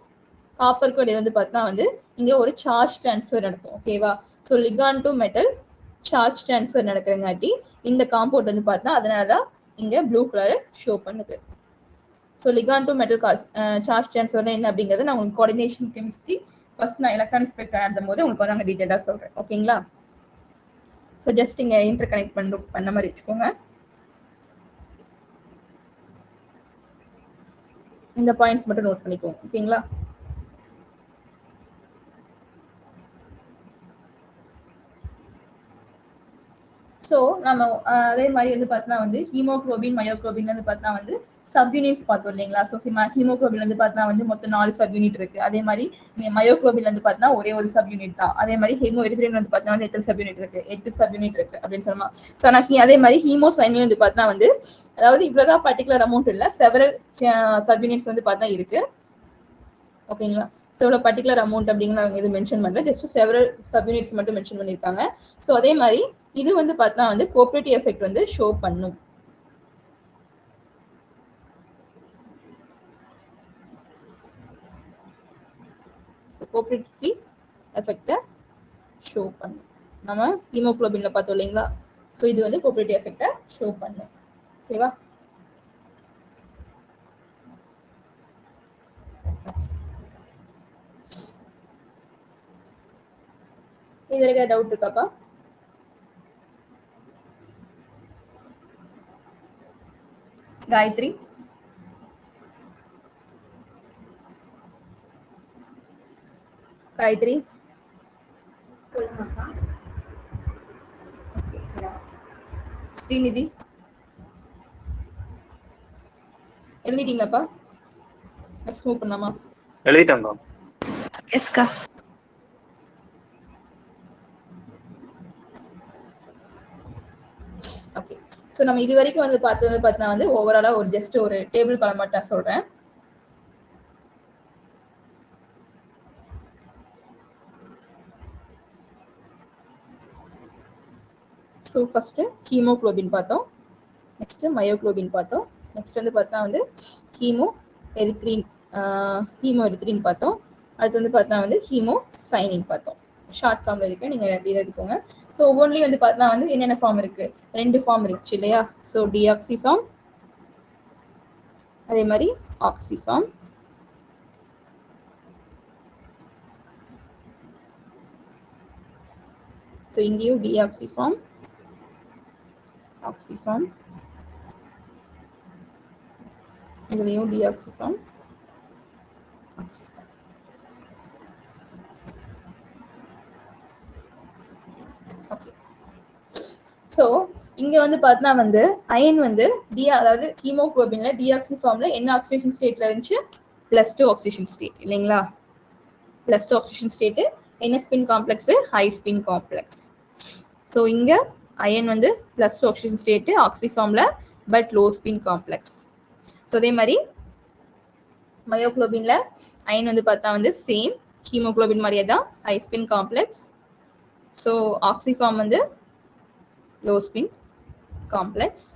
Speaker 1: காப்பருக்கும் இடையே வந்து பார்த்தா வந்து இங்க ஒரு சார்ஜ் டிரான்ஸ்ஃபர் நடக்கும். ஓகேவா? So ligand to metal charge transfer நடக்கிறங்காட்டி இந்த காம்பவுண்ட் வந்து பார்த்தா அதனாலதான் இங்க ப்ளூ கலர் ஷோ பண்ணுது. So ligand to metal charge transfer என்ன அப்படிங்கிறது நான் உங்களுக்கு கோஆர்டினேஷன் கெமிஸ்ட்ரி ஃபர்ஸ்ட் நான் எலக்ட்ரானிக் ஸ்பெக்ட்ரம் எழுதும் போது உங்களுக்கு வந்து அங்கே டீட்டெயிலாக சொல்றேன். ஓகேங்களா? ஸோ ஜஸ்ட் இங்க இன்டர் கனெக்ட் பண்ண மாதிரி வச்சுக்கோங்க. இந்த பாயிண்ட்ஸ் மட்டும் நோட் பண்ணிக்கோங்க. ஓகேங்களா? ஸோ நம்ம அதே மாதிரி வந்து பார்த்தா வந்து ஹீமோகுளோபின் மயோகுளோபின் வந்து பார்த்தா வந்து சப்யூனிட்ஸ் பார்த்தோம் இல்லைங்களா? ஸோ ஹீமோகுளோபின் வந்து பார்த்தா வந்து மொத்தம் 4 சப்யூனிட் இருக்கு. அதே மாதிரி மயோகுளோபின் வந்து பார்த்தா ஒரே ஒரு சப்யூனிட் தான். அதே மாதிரி ஹீமோ எரித்ரின் வந்து பார்த்தா வந்து எத்தனை சப்யூனிட் இருக்கு? 8 சப்யூனிட் இருக்கு அப்படின்னு சொல்லலாம். ஸோ ஆனால் அதே மாதிரி ஹீமோசைனின் வந்து பார்த்தா வந்து அதாவது இவ்வளவுதான் பர்டிகுலர் அமௌண்ட் இல்லை, செவரல் சப்யூனிட்ஸ் வந்து பார்த்தா இருக்கு. ஓகேங்களா? ஸோ இவ்வளோ பர்டிகுலர் அமௌண்ட் அப்படிங்கிற அவங்க எதுவும் மென்ஷன் பண்ணல, ஜஸ்ட் செவரல் சப்யூனிட்ஸ் மட்டும் மென்ஷன் பண்ணியிருக்காங்க. ஸோ அதே மாதிரி இது வந்து பார்த்தா வந்து கோஆபரேட்டிவ் எஃபெக்ட் வந்து ஷோ பண்ணும். கோஆபரேட்டிவ் எஃபெக்ட்டை ஷோ பண்ணும். நம்ம ஹீமோகுளோபின்ல பார்த்தோம் இல்லைங்களா? ஸோ இது வந்து கோஆபரேட்டிவ் எஃபெக்ட்டை ஷோ பண்ணும். ஓகேவா? இதுல ஏதாவது டவுட் இருக்காப்பா? காயத்ரி, காயத்ரி
Speaker 5: சொல்லுங்கக்கா.
Speaker 1: ஓகே. ஸ்ரீநிதி எழுதிட்டீங்களாப்பா? நெக்ஸ்ட் மூவ் பண்ணலாமா?
Speaker 4: எழுதிட்டேங்க.
Speaker 5: எஸ்கா.
Speaker 1: ஓகே. ஸோ நம்ம இது வரைக்கும் வந்து பார்த்தா வந்து ஓவராலா ஒரு ஜஸ்ட் ஒரு டேபிள் படம் மட்டும் சொல்றேன். ஸோ ஃபர்ஸ்ட் ஹீமோகுளோபின் பார்த்தோம், நெக்ஸ்ட் மயோகுளோபின் பார்த்தோம், நெக்ஸ்ட் வந்து பார்த்தா வந்து ஹீமோ எரித்ரின் பார்த்தோம், அடுத்து வந்து பார்த்தா வந்து ஹீமோ சைனின் பார்த்தோம். ஷார்ட் ஃபார்ம்ல இருக்கு, நீங்க ரெண்டு எடுத்துக்கோங்க. ஸோ ஒவ்வொன்றிலையும் வந்து பார்த்தா வந்து என்னென்ன ஃபார்ம் இருக்கு? 2 ஃபார்ம் இருக்கு இல்லையா? ஸோ டிஆக்சி ஃபார்ம், அதே மாதிரி ஆக்சி ஃபார்ம். ஸோ இங்கேயும் டிஆக்சி ஃபார்ம், ஆக்சி ஃபார்ம், இதுலயும் டிஆக்சி ஃபார்ம், ஆக்சி ஃபார்ம். ஓகே. ஸோ இங்க வந்து பார்த்தா வந்து அயன் வந்து அதாவது ஹீமோகுளோபின்ல டிஆக்சி ஃபார்ம்ல என்ன ஆக்சிடேஷன் ஸ்டேட்ல இருந்துச்சு? +2 ஆக்சிடேஷன் ஸ்டேட் இல்லைங்களா? +2 ஆக்சிடேஷன் ஸ்டேட். என்ன spin complex? High spin complex. So இங்க அயன் வந்து +2 ஆக்சிடேஷன் ஸ்டேட் ஆக்சி ஃபார்ம்ல, but low spin complex. So அதே மாதிரி மயோகுளோபின்ல அயன் வந்து பார்த்தா வந்து சேம் ஹீமோகுளோபின் மாதிரியே தான், high spin complex. So oxy form வந்து லோ ஸ்பின் காம்ப்ளெக்ஸ்.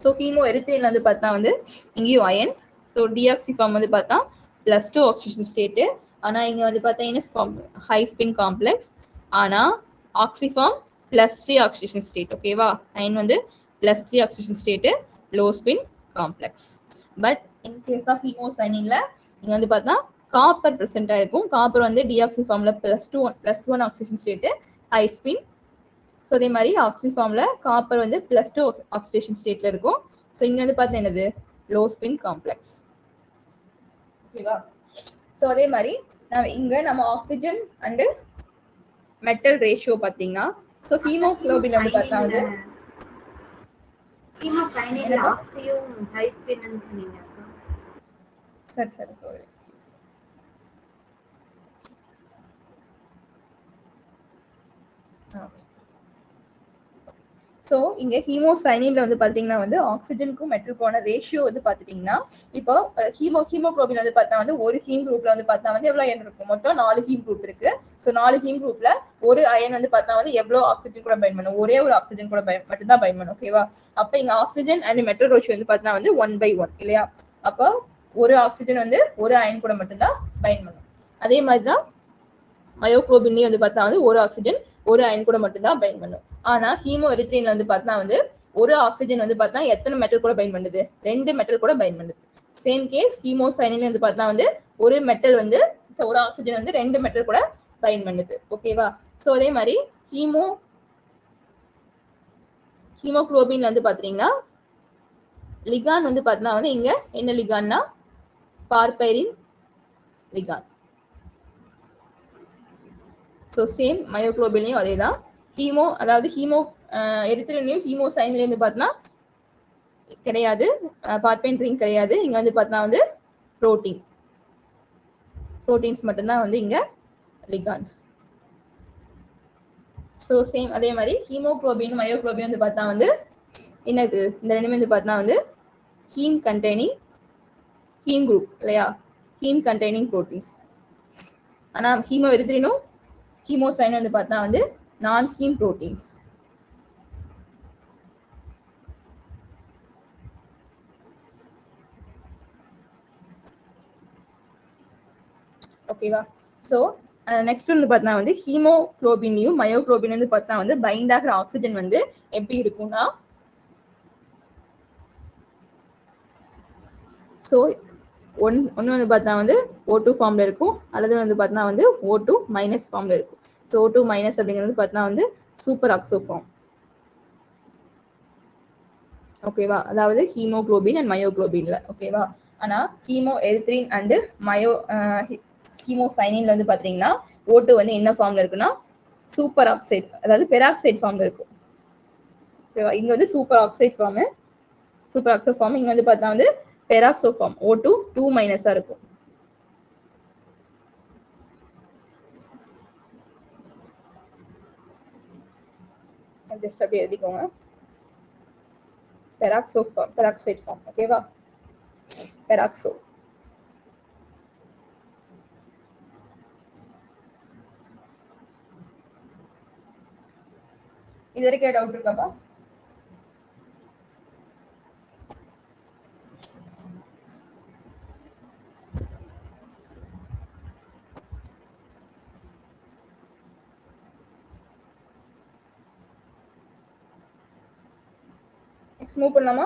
Speaker 1: ஸோ ஹீமோ எரித்ரின்ல வந்து பார்த்தா வந்து இங்கேயும் அயன். ஸோ டிஆக்சி ஃபார்ம் வந்து பார்த்தா +2 ஆக்சிடேஷன் ஸ்டேட்டு, ஆனால் இங்கே வந்து பார்த்தா என்ன ஹை ஸ்பின் காம்ப்ளெக்ஸ். ஆனால் ஆக்சி ஃபார்ம் +3 ஆக்சிடேஷன் ஸ்டேட். ஓகேவா? அயன் வந்து +3 oxidation state, low spin complex. But in case of ஹீமோசைனின்ல இங்கே வந்து பார்த்தா காப்பர் ப்ரெசென்ட் ஆயிருக்கும். காப்பர் வந்து டிஆக்சி ஃபார்ம்ல +1 oxidation state, high spin. So அதே மாதிரி ஆக்சி ஃபார்ம்ல காப்பர் வந்து +2 ஆக்சிடேஷன் ஸ்டேட்ல இருக்கும். ஸோ இங்க வந்து பார்த்தா என்னது? Low spin complex. ஓகேவா? ஸோ அதே மாதிரி நம்ம ஆக்சிஜன் அண்ட் மெட்டல் ரேஷியோ பார்த்தீங்கன்னா, ஸோ ஹீமோகுளோபின் வந்து பார்த்தா வந்து
Speaker 5: ஹீமோசைனின்ல ஆக்சியும் ஹை ஸ்பின்னு சொன்னீங்க அக்கா.
Speaker 1: சரி சாரி. ஸோ இங்க ஹீமோசைனின்ல வந்து பாத்தீங்கன்னா வந்து ஆக்சிஜனுக்கும் மெட்டலுக்கான ரேஷியோ வந்து பாத்துட்டீங்கன்னா, இப்போ ஹீமோகுளோபின் வந்து பார்த்தா வந்து ஒரு ஹீம் குரூப்ல வந்து பார்த்தா வந்து எவ்வளவு அயன் இருக்கும்? மொத்தம் 4 ஹீம் குரூப் இருக்கு. ஸோ 4 ஹீம் குரூப்ல ஒரு அயன் வந்து பார்த்தா வந்து எவ்வளவு ஆக்சிஜன் கூட பைண்ட் பண்ணும்? ஒரே ஒரு ஆக்சிஜன் கூட மட்டும் தான் பைண்ட் பண்ணும். ஓகேவா? அப்ப இங்க ஆக்சிஜன் அண்ட் மெட்டல் ரேஷியோ வந்து பார்த்தா வந்து 1/1 இல்லையா? அப்போ ஒரு ஆக்சிஜன் வந்து ஒரு அயன் கூட மட்டும்தான் பைண்ட் பண்ணும். அதே மாதிரிதான் மயோகுளோபின்லயும் வந்து பார்த்தா வந்து ஒரு ஆக்சிஜன் ஒரு அயன் கூட மட்டும்தான் பைண்ட் பண்ணும். ஆனா ஹீமோ எரித்ரின்ல வந்து பார்த்தா வந்து ஒரு ஆக்சிஜன் வந்து பார்த்தா எத்தனை மெட்டல் கூட பைண்ட் பண்ணுது? 2 மெட்டல் கூட பைண்ட் பண்ணுது. சேம் கேஸ் ஹீமோசைனின் வந்து பார்த்தா வந்து ஒரு மெட்டல் வந்து ஒரு ஆக்சிஜன் வந்து 2 மெட்டல் கூட பைண்ட் பண்ணுது. ஓகேவா? ஸோ அதே மாதிரி ஹீமோகுளோபின்ல வந்து பாத்தீங்கன்னா லிகான் வந்து பார்த்தா வந்து இங்க என்ன லிகான்னா பார்பைரின் லிகான். ஸோ சேம் மயோகுளோபின்லையும் அதே தான். அதாவது எரித்ரின்லையும் ஹீமோசைன்லையும் வந்து பார்த்தீங்கன்னா கிடையாது, பார்பைன் ரிங் கிடையாது. இங்க வந்து பார்த்தா வந்து புரோட்டீன்ஸ் மட்டும்தான் வந்து இங்க லிகான்ஸ். ஸோ சேம் அதே மாதிரி ஹீமோகுளோபின் மயோகுளோபின் வந்து பார்த்தா வந்து என்னது? இந்த ரெண்டுமே வந்து பார்த்தா வந்து ஹீம் குரூப் இல்லையா? Heme containing proteins. ஆனா ஹீமோ எரித்ரினும் ஹீமோசைன் வந்து பார்த்தா வந்து நான் ஹீம் புரோட்டீன்ஸ். ஓகேவா? ஸோ நெக்ஸ்ட் வந்து பார்த்தா வந்து ஹீமோகுளோபின்லையும் மயோகுளோபின் வந்து பார்த்தா வந்து பைண்ட் ஆகிற ஆக்சிஜன் வந்து எப்படி இருக்கும்னா, ஸோ ஒன்று வந்து பார்த்தா வந்து O2 ஃபார்ம்ல இருக்கும், அல்லது வந்து பார்த்தா வந்து O2- ஃபார்ம்ல இருக்கும். ஸோ O2 மைனஸ் அப்படிங்கிறது பார்த்தா வந்து சூப்பர் ஆக்சோ ஃபார்ம். ஓகேவா, அதாவது ஹீமோகுளோபின் அண்ட் மயோகுளோபின்ல. ஓகேவா, ஆனா ஹீமோ எரித்ரின் அண்ட் மயோ ஹீமோசைனின்ல வந்து பாத்தீங்கன்னா O2 வந்து என்ன ஃபார்ம்ல இருக்குன்னா சூப்பர் ஆக்சைடு, அதாவது பெராக்சைடு ஃபார்ம்ல இருக்கும். ஓகேவா, இங்க வந்து super oxide form, super oxo form. இங்க வந்து பார்த்தா வந்து பெராக்சோ ஃபார்ம் O2 2 மைனஸா இருக்கும். ஜஸ்ட் அப்படியே எழுதிக்கோங்க, பெராக்சோ ஃபார்ம், பெராக்சைடு ஃபார்ம். ஓகேவா, பெராக்சோ. இது வரைக்கும் டவுட் இருக்காப்பா? நெக்ஸ்ட் மூவ் பண்ணலாமா?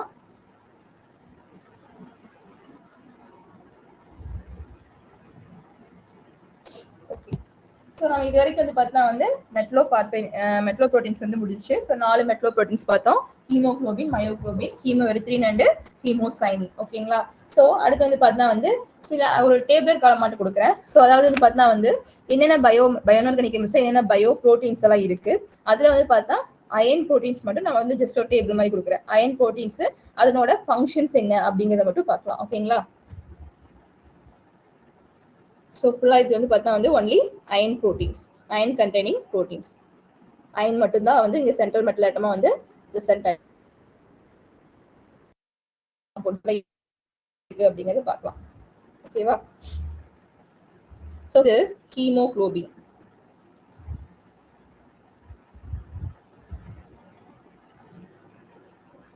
Speaker 1: ஓகே, ஸோ நம்ம இது வரைக்கும் வந்து பார்த்தா வந்து மெட்லோ ப்ரோட்டீன்ஸ் வந்து முடிச்சு. ஸோ 4 மெட்லோ ப்ரோட்டீன்ஸ் பார்த்தோம், haemoglobin, myoglobin, haemerythrin and haemocyanin. ஓகேங்களா, ஸோ அடுத்து வந்து பார்த்தா வந்து சில ஒரு டேபிள் காலம் மட்டும் கொடுக்குறேன். ஸோ அதாவது வந்து பார்த்தா வந்து என்னென்ன பயோஆர்கானிக் கெமிஸ்ட்ரி என்னென்ன பயோ ப்ரோட்டீன்ஸ் எல்லாம் இருக்கு. அதுல வந்து பார்த்தா அயன் ப்ரோட்டீன்ஸ் மட்டும் நான் வந்து ஜஸ்ட் ஒரு டேபிள் மாதிரி கொடுக்குறேன். அயன் ப்ரோட்டீன்ஸ் அதனோட ஃபங்க்ஷன்ஸ் என்ன அப்படிங்கிறத மட்டும் பார்க்கலாம். ஓகேங்களா, ஸோ ஃபுல்லாக இது வந்து பார்த்தா வந்து only iron proteins, iron containing proteins. Iron மட்டும்தான் வந்து இங்கே சென்ட்ரல் மெட்டல் ஆட்டமா வந்து ப்ரெசென்ட் இருக்கு அப்படிங்கிறத பார்க்கலாம். ஓகேவா, ஸோ இது ஹீமோகுளோபின்.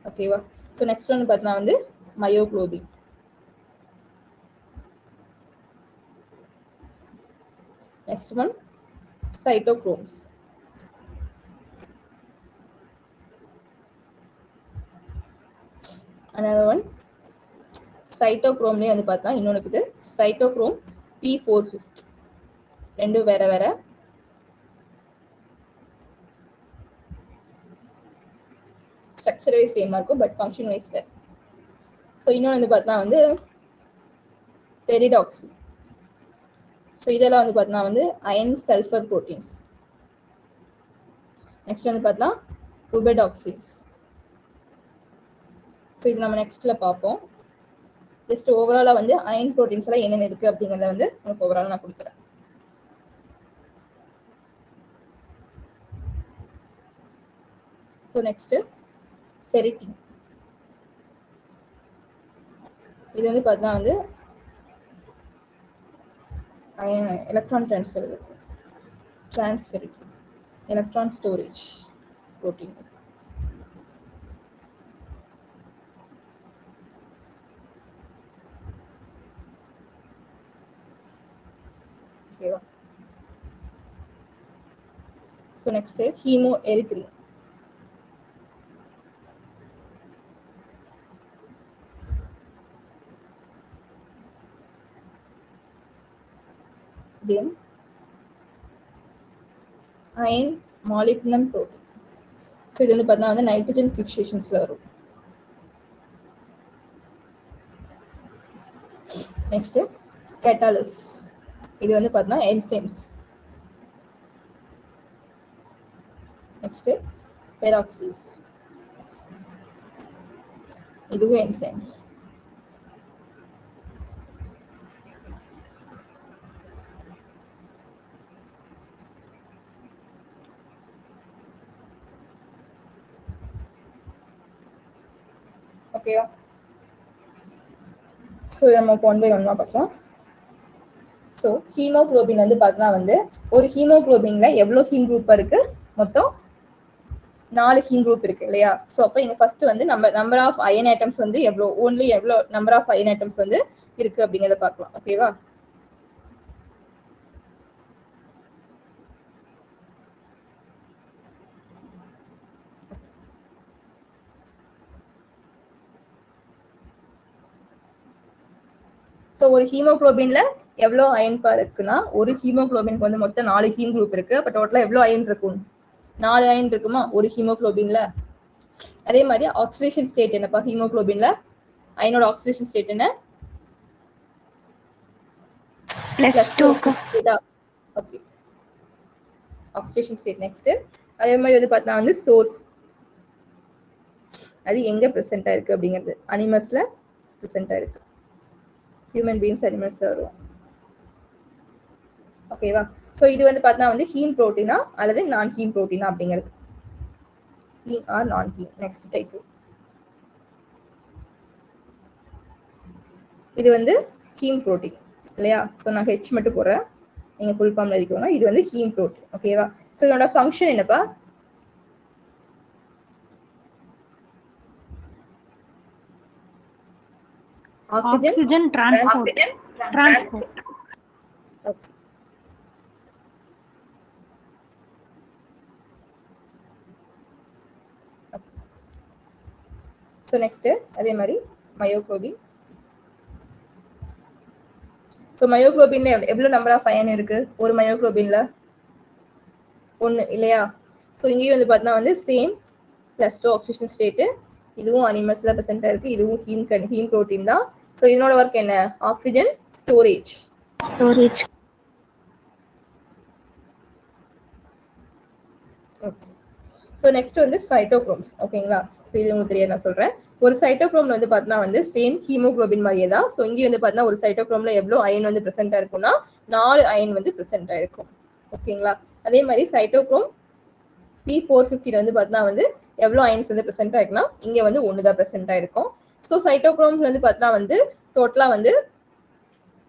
Speaker 1: ஓகேவா, ஸோ நெக்ஸ்ட் ஒன்று பார்த்தா வந்து myoglobin. Next one, cytochromes. Another one, cytochrome வந்து பார்த்தா இன்னொன்று இது cytochrome P450. ரெண்டும் வேற வேற. ஸ்ட்ரக்சர் வைஸ் சேமா இருக்கும், பட் ஃபங்க்ஷன் வைஸ் வேற. ஸோ இன்னொன்று வந்து பார்த்தா வந்து பெரிடாக்சி. ஸோ இதெல்லாம் வந்து பார்த்தா வந்து அயன் சல்ஃபர் ப்ரோட்டீன்ஸ். நெக்ஸ்ட் வந்து பார்த்தா ருபெடாக்சின்ஸ். ஸோ இது நம்ம நெக்ஸ்ட்ல பார்ப்போம். ஜஸ்ட் ஓவராலா வந்து அயன் ப்ரோட்டீன்ஸ் எல்லாம் என்னென்ன இருக்கு அப்படிங்கிறத வந்து உங்களுக்கு ஓவரால் நான் கொடுக்குறேன். So next ferritin. இது வந்து பார்த்தா வந்து electron transferrin, electron storage protein. ஓகேவா, so next haemerythrin. Then iron மாலிகுலம் ப்ரோட்டீன். ஸோ இது வந்து பார்த்தா வந்து நைட்ரஜன் ஃபிக்சேஷன்ஸ்ல வரும். Next catalase. இது வந்து பார்த்தா என்சைம்ஸ். நெக்ஸ்ட் பெராக்சிஸ், இதுவும் என்சைம்ஸ். ஓகேவா, ஸோ நம்ம 1 by 1 பார்க்கலாம். ஸோ ஹீமோகுளோபின் வந்து பார்த்தா வந்து ஒரு ஹீமோகுளோபின்ல எவ்வளோ ஹீம் குரூப் இருக்கு, மொத்தம் 4 ஹீம் குரூப் இருக்கு இல்லையா. ஸோ அப்போ இங்க ஃபர்ஸ்ட் வந்து நம்பர் ஆஃப் அயன் ஐட்டம்ஸ் வந்து எவ்வளோ நம்பர் ஆஃப் அயன் ஐட்டம்ஸ் வந்து இருக்கு அப்படிங்கிறத பார்க்கலாம். ஓகேவா, ஸோ ஒரு ஹீமோகுளோபின்ல எவ்வளோ அயன் பார் இருக்குன்னா ஒரு ஹீமோகுளோபினுக்கு வந்து மொத்தம் 4 ஹீம் குரூப் இருக்கு. அப்ப டோட்டலா எவ்வளோ அயன் இருக்கும்? 4 அயன் இருக்குமா ஒரு ஹீமோகுளோபின்ல. அதே மாதிரி ஆக்சிடேஷன் ஸ்டேட் என்னப்பா ஹீமோகுளோபின்ல? அயனோட ஆக்சிடேஷன் ஸ்டேட் என்ன?
Speaker 6: +2.
Speaker 1: Okay, oxidation state. நெக்ஸ்ட் அதே மாதிரி வந்து பார்த்தா வந்து சோர்ஸ், அது எங்க பிரசன்ட் ஆயிருக்கு அப்படிங்கிறது அனிமல்ஸ்ல பிரசன்ட் ஆயிருக்கு. ஹியூமன் பீயிங்ஸ் அனிமல்ஸ் வரும். ஓகேவா? ஸோ இது வந்து பார்த்தா வந்து ஹீம் புரோட்டீனா அல்லது நான் ஹீம் புரோட்டீனா அப்படிங்கிறது. ஹீம் ஆர் நான் ஹீம். நெக்ஸ்ட் டைப், இது வந்து ஹீம் புரோட்டீன் இல்லையா? ஸோ நான் ஹெச் மட்டும் போடுறேன், நீங்க ஃபுல் ஃபார்ம்ல எழுதிக்கோங்க. இது வந்து ஹீம் புரோட்டீன். ஓகேவா? ஸோ இதோட ஃபங்க்ஷன் என்னப்பா?
Speaker 3: Oxygen transport.
Speaker 1: Okay. So next அதே மாதிரி மயோகுளோபின். ஸோ மயோகுளோபின்ல எவ்வளவு நம்பர் ஆஃப் அயன் இருக்கு ஒரு மயோகுளோபின்ல? 1 இல்லையா? ஸோ இங்கேயும் வந்து பார்த்தா வந்து சேம் +2 ஆக்சிஜன் ஸ்டேட். இதுவும் அனிமல்ஸ்ல பிரசன்ட் இருக்கு. இதுவும் ஹீம் புரோட்டீன் தான். ஸோ இதனோட ஒர்க் என்ன? Oxygen storage. Okay. So next வந்து சைட்டோக்ரோம்ஸ். ஓகேங்களா? ஸோ இது உங்களுக்கு தெரியாது, நான் சொல்றேன். ஒரு சைட்டோக்ரோம்ல வந்து பார்த்தா வந்து சேம் ஹீமோகுளோபின் மாதிரியே தான். ஸோ இங்கே வந்து பார்த்தா ஒரு சைட்டோக்ரோம்ல எவ்வளோ அயன் வந்து பிரசன்டா இருக்கும்னா 4 அயன் வந்து பிரசன்டா இருக்கும். ஓகேங்களா? அதே மாதிரி சைட்டோக்ரோம் P450 வந்து பார்த்தா வந்து எவ்வளோ அயன்ஸ் வந்து பிரசன்டா இருக்குன்னா இங்க வந்து 1 தான் பிரசன்டா இருக்கும். ஸோ சைட்டோக்ரோம்ஸ் வந்து பார்த்தா வந்து டோட்டலா வந்து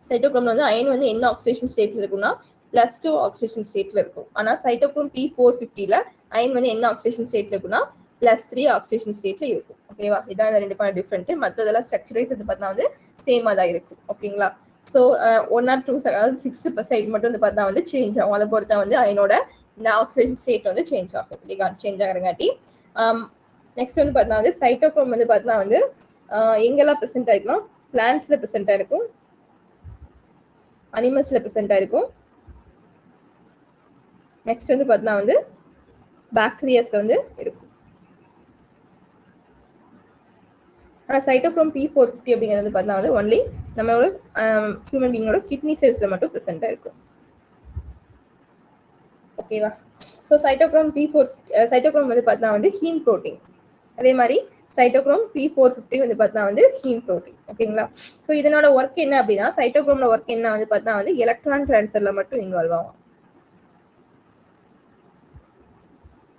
Speaker 1: சைட்டோக்ரோம்ல வந்து அயன் வந்து என்ன ஆக்சிடேஷன் ஸ்டேட்ல இருக்கும்னா +2 ஆக்சிடேஷன் ஸ்டேட்ல இருக்கும். ஆனா சைட்டோக்ரோம் P450ல அயன் வந்து என்ன ஆக்சிடேஷன் ஸ்டேட்ல இருக்கும்னா +3 ஆக்சிடேஷன் ஸ்டேட்ல இருக்கும். ஓகேவா? இதான் இந்த ரெண்டுக்கான டிஃபரெண்ட். மற்றதெல்லாம் ஸ்ட்ரக்சரைஸ் வந்து பார்த்தா வந்து சேமா தான் இருக்கும். ஓகேங்களா? ஸோ 1 or 2 அதாவது 6% மட்டும் வந்து பார்த்தா வந்து சேஞ்ச் ஆகும். அதை பொறுத்தா வந்து அயனோட ஆக்சிடேஷன் ஸ்டேட் வந்து சேஞ்ச் ஆகும். சேஞ்ச் ஆகிறங்காட்டி நெக்ஸ்ட் வந்து பார்த்தா வந்து சைட்டோக்ரோம் வந்து பார்த்தா வந்து எங்கெல்லாம் பிரசன்ட் ஆயிருக்கும்? பிளான்ட்ஸ்ல பிரசன்ட் ஆயிருக்கும், அனிமல்ஸ்ல பிரசன்ட் ஆயிருக்கும். நெக்ஸ்ட் வந்து பார்த்தா வந்து பாக்டீரியாஸ்ல வந்து இருக்கும். ஆனால் சைட்டோக்ரோம் P450 அப்படிங்கிறது வந்து பார்த்தா வந்து ஒன்லி நம்மளோட ஹியூமன் பீயிங்கோட கிட்னி செல்ஸ்ல மட்டும் பிரசன்டா இருக்கும். ஓகேவா? ஸோ சைட்டோக்ரோம் வந்து பார்த்தா வந்து ஹீம் புரோட்டீன். அதே மாதிரி சைட்டோக்ரோம் P450 வந்து பார்த்தா வந்து ஹீம் புரோட்டீன். ஓகேங்களா? ஸோ இதனோட ஒர்க் என்ன அப்படின்னா சைட்டோக்ரோம்ல ஒர்க் என்ன வந்து பார்த்தா வந்து எலக்ட்ரான் டிரான்ஸ்ஃபர்ல மட்டும் இன்வால்வ் ஆகும்.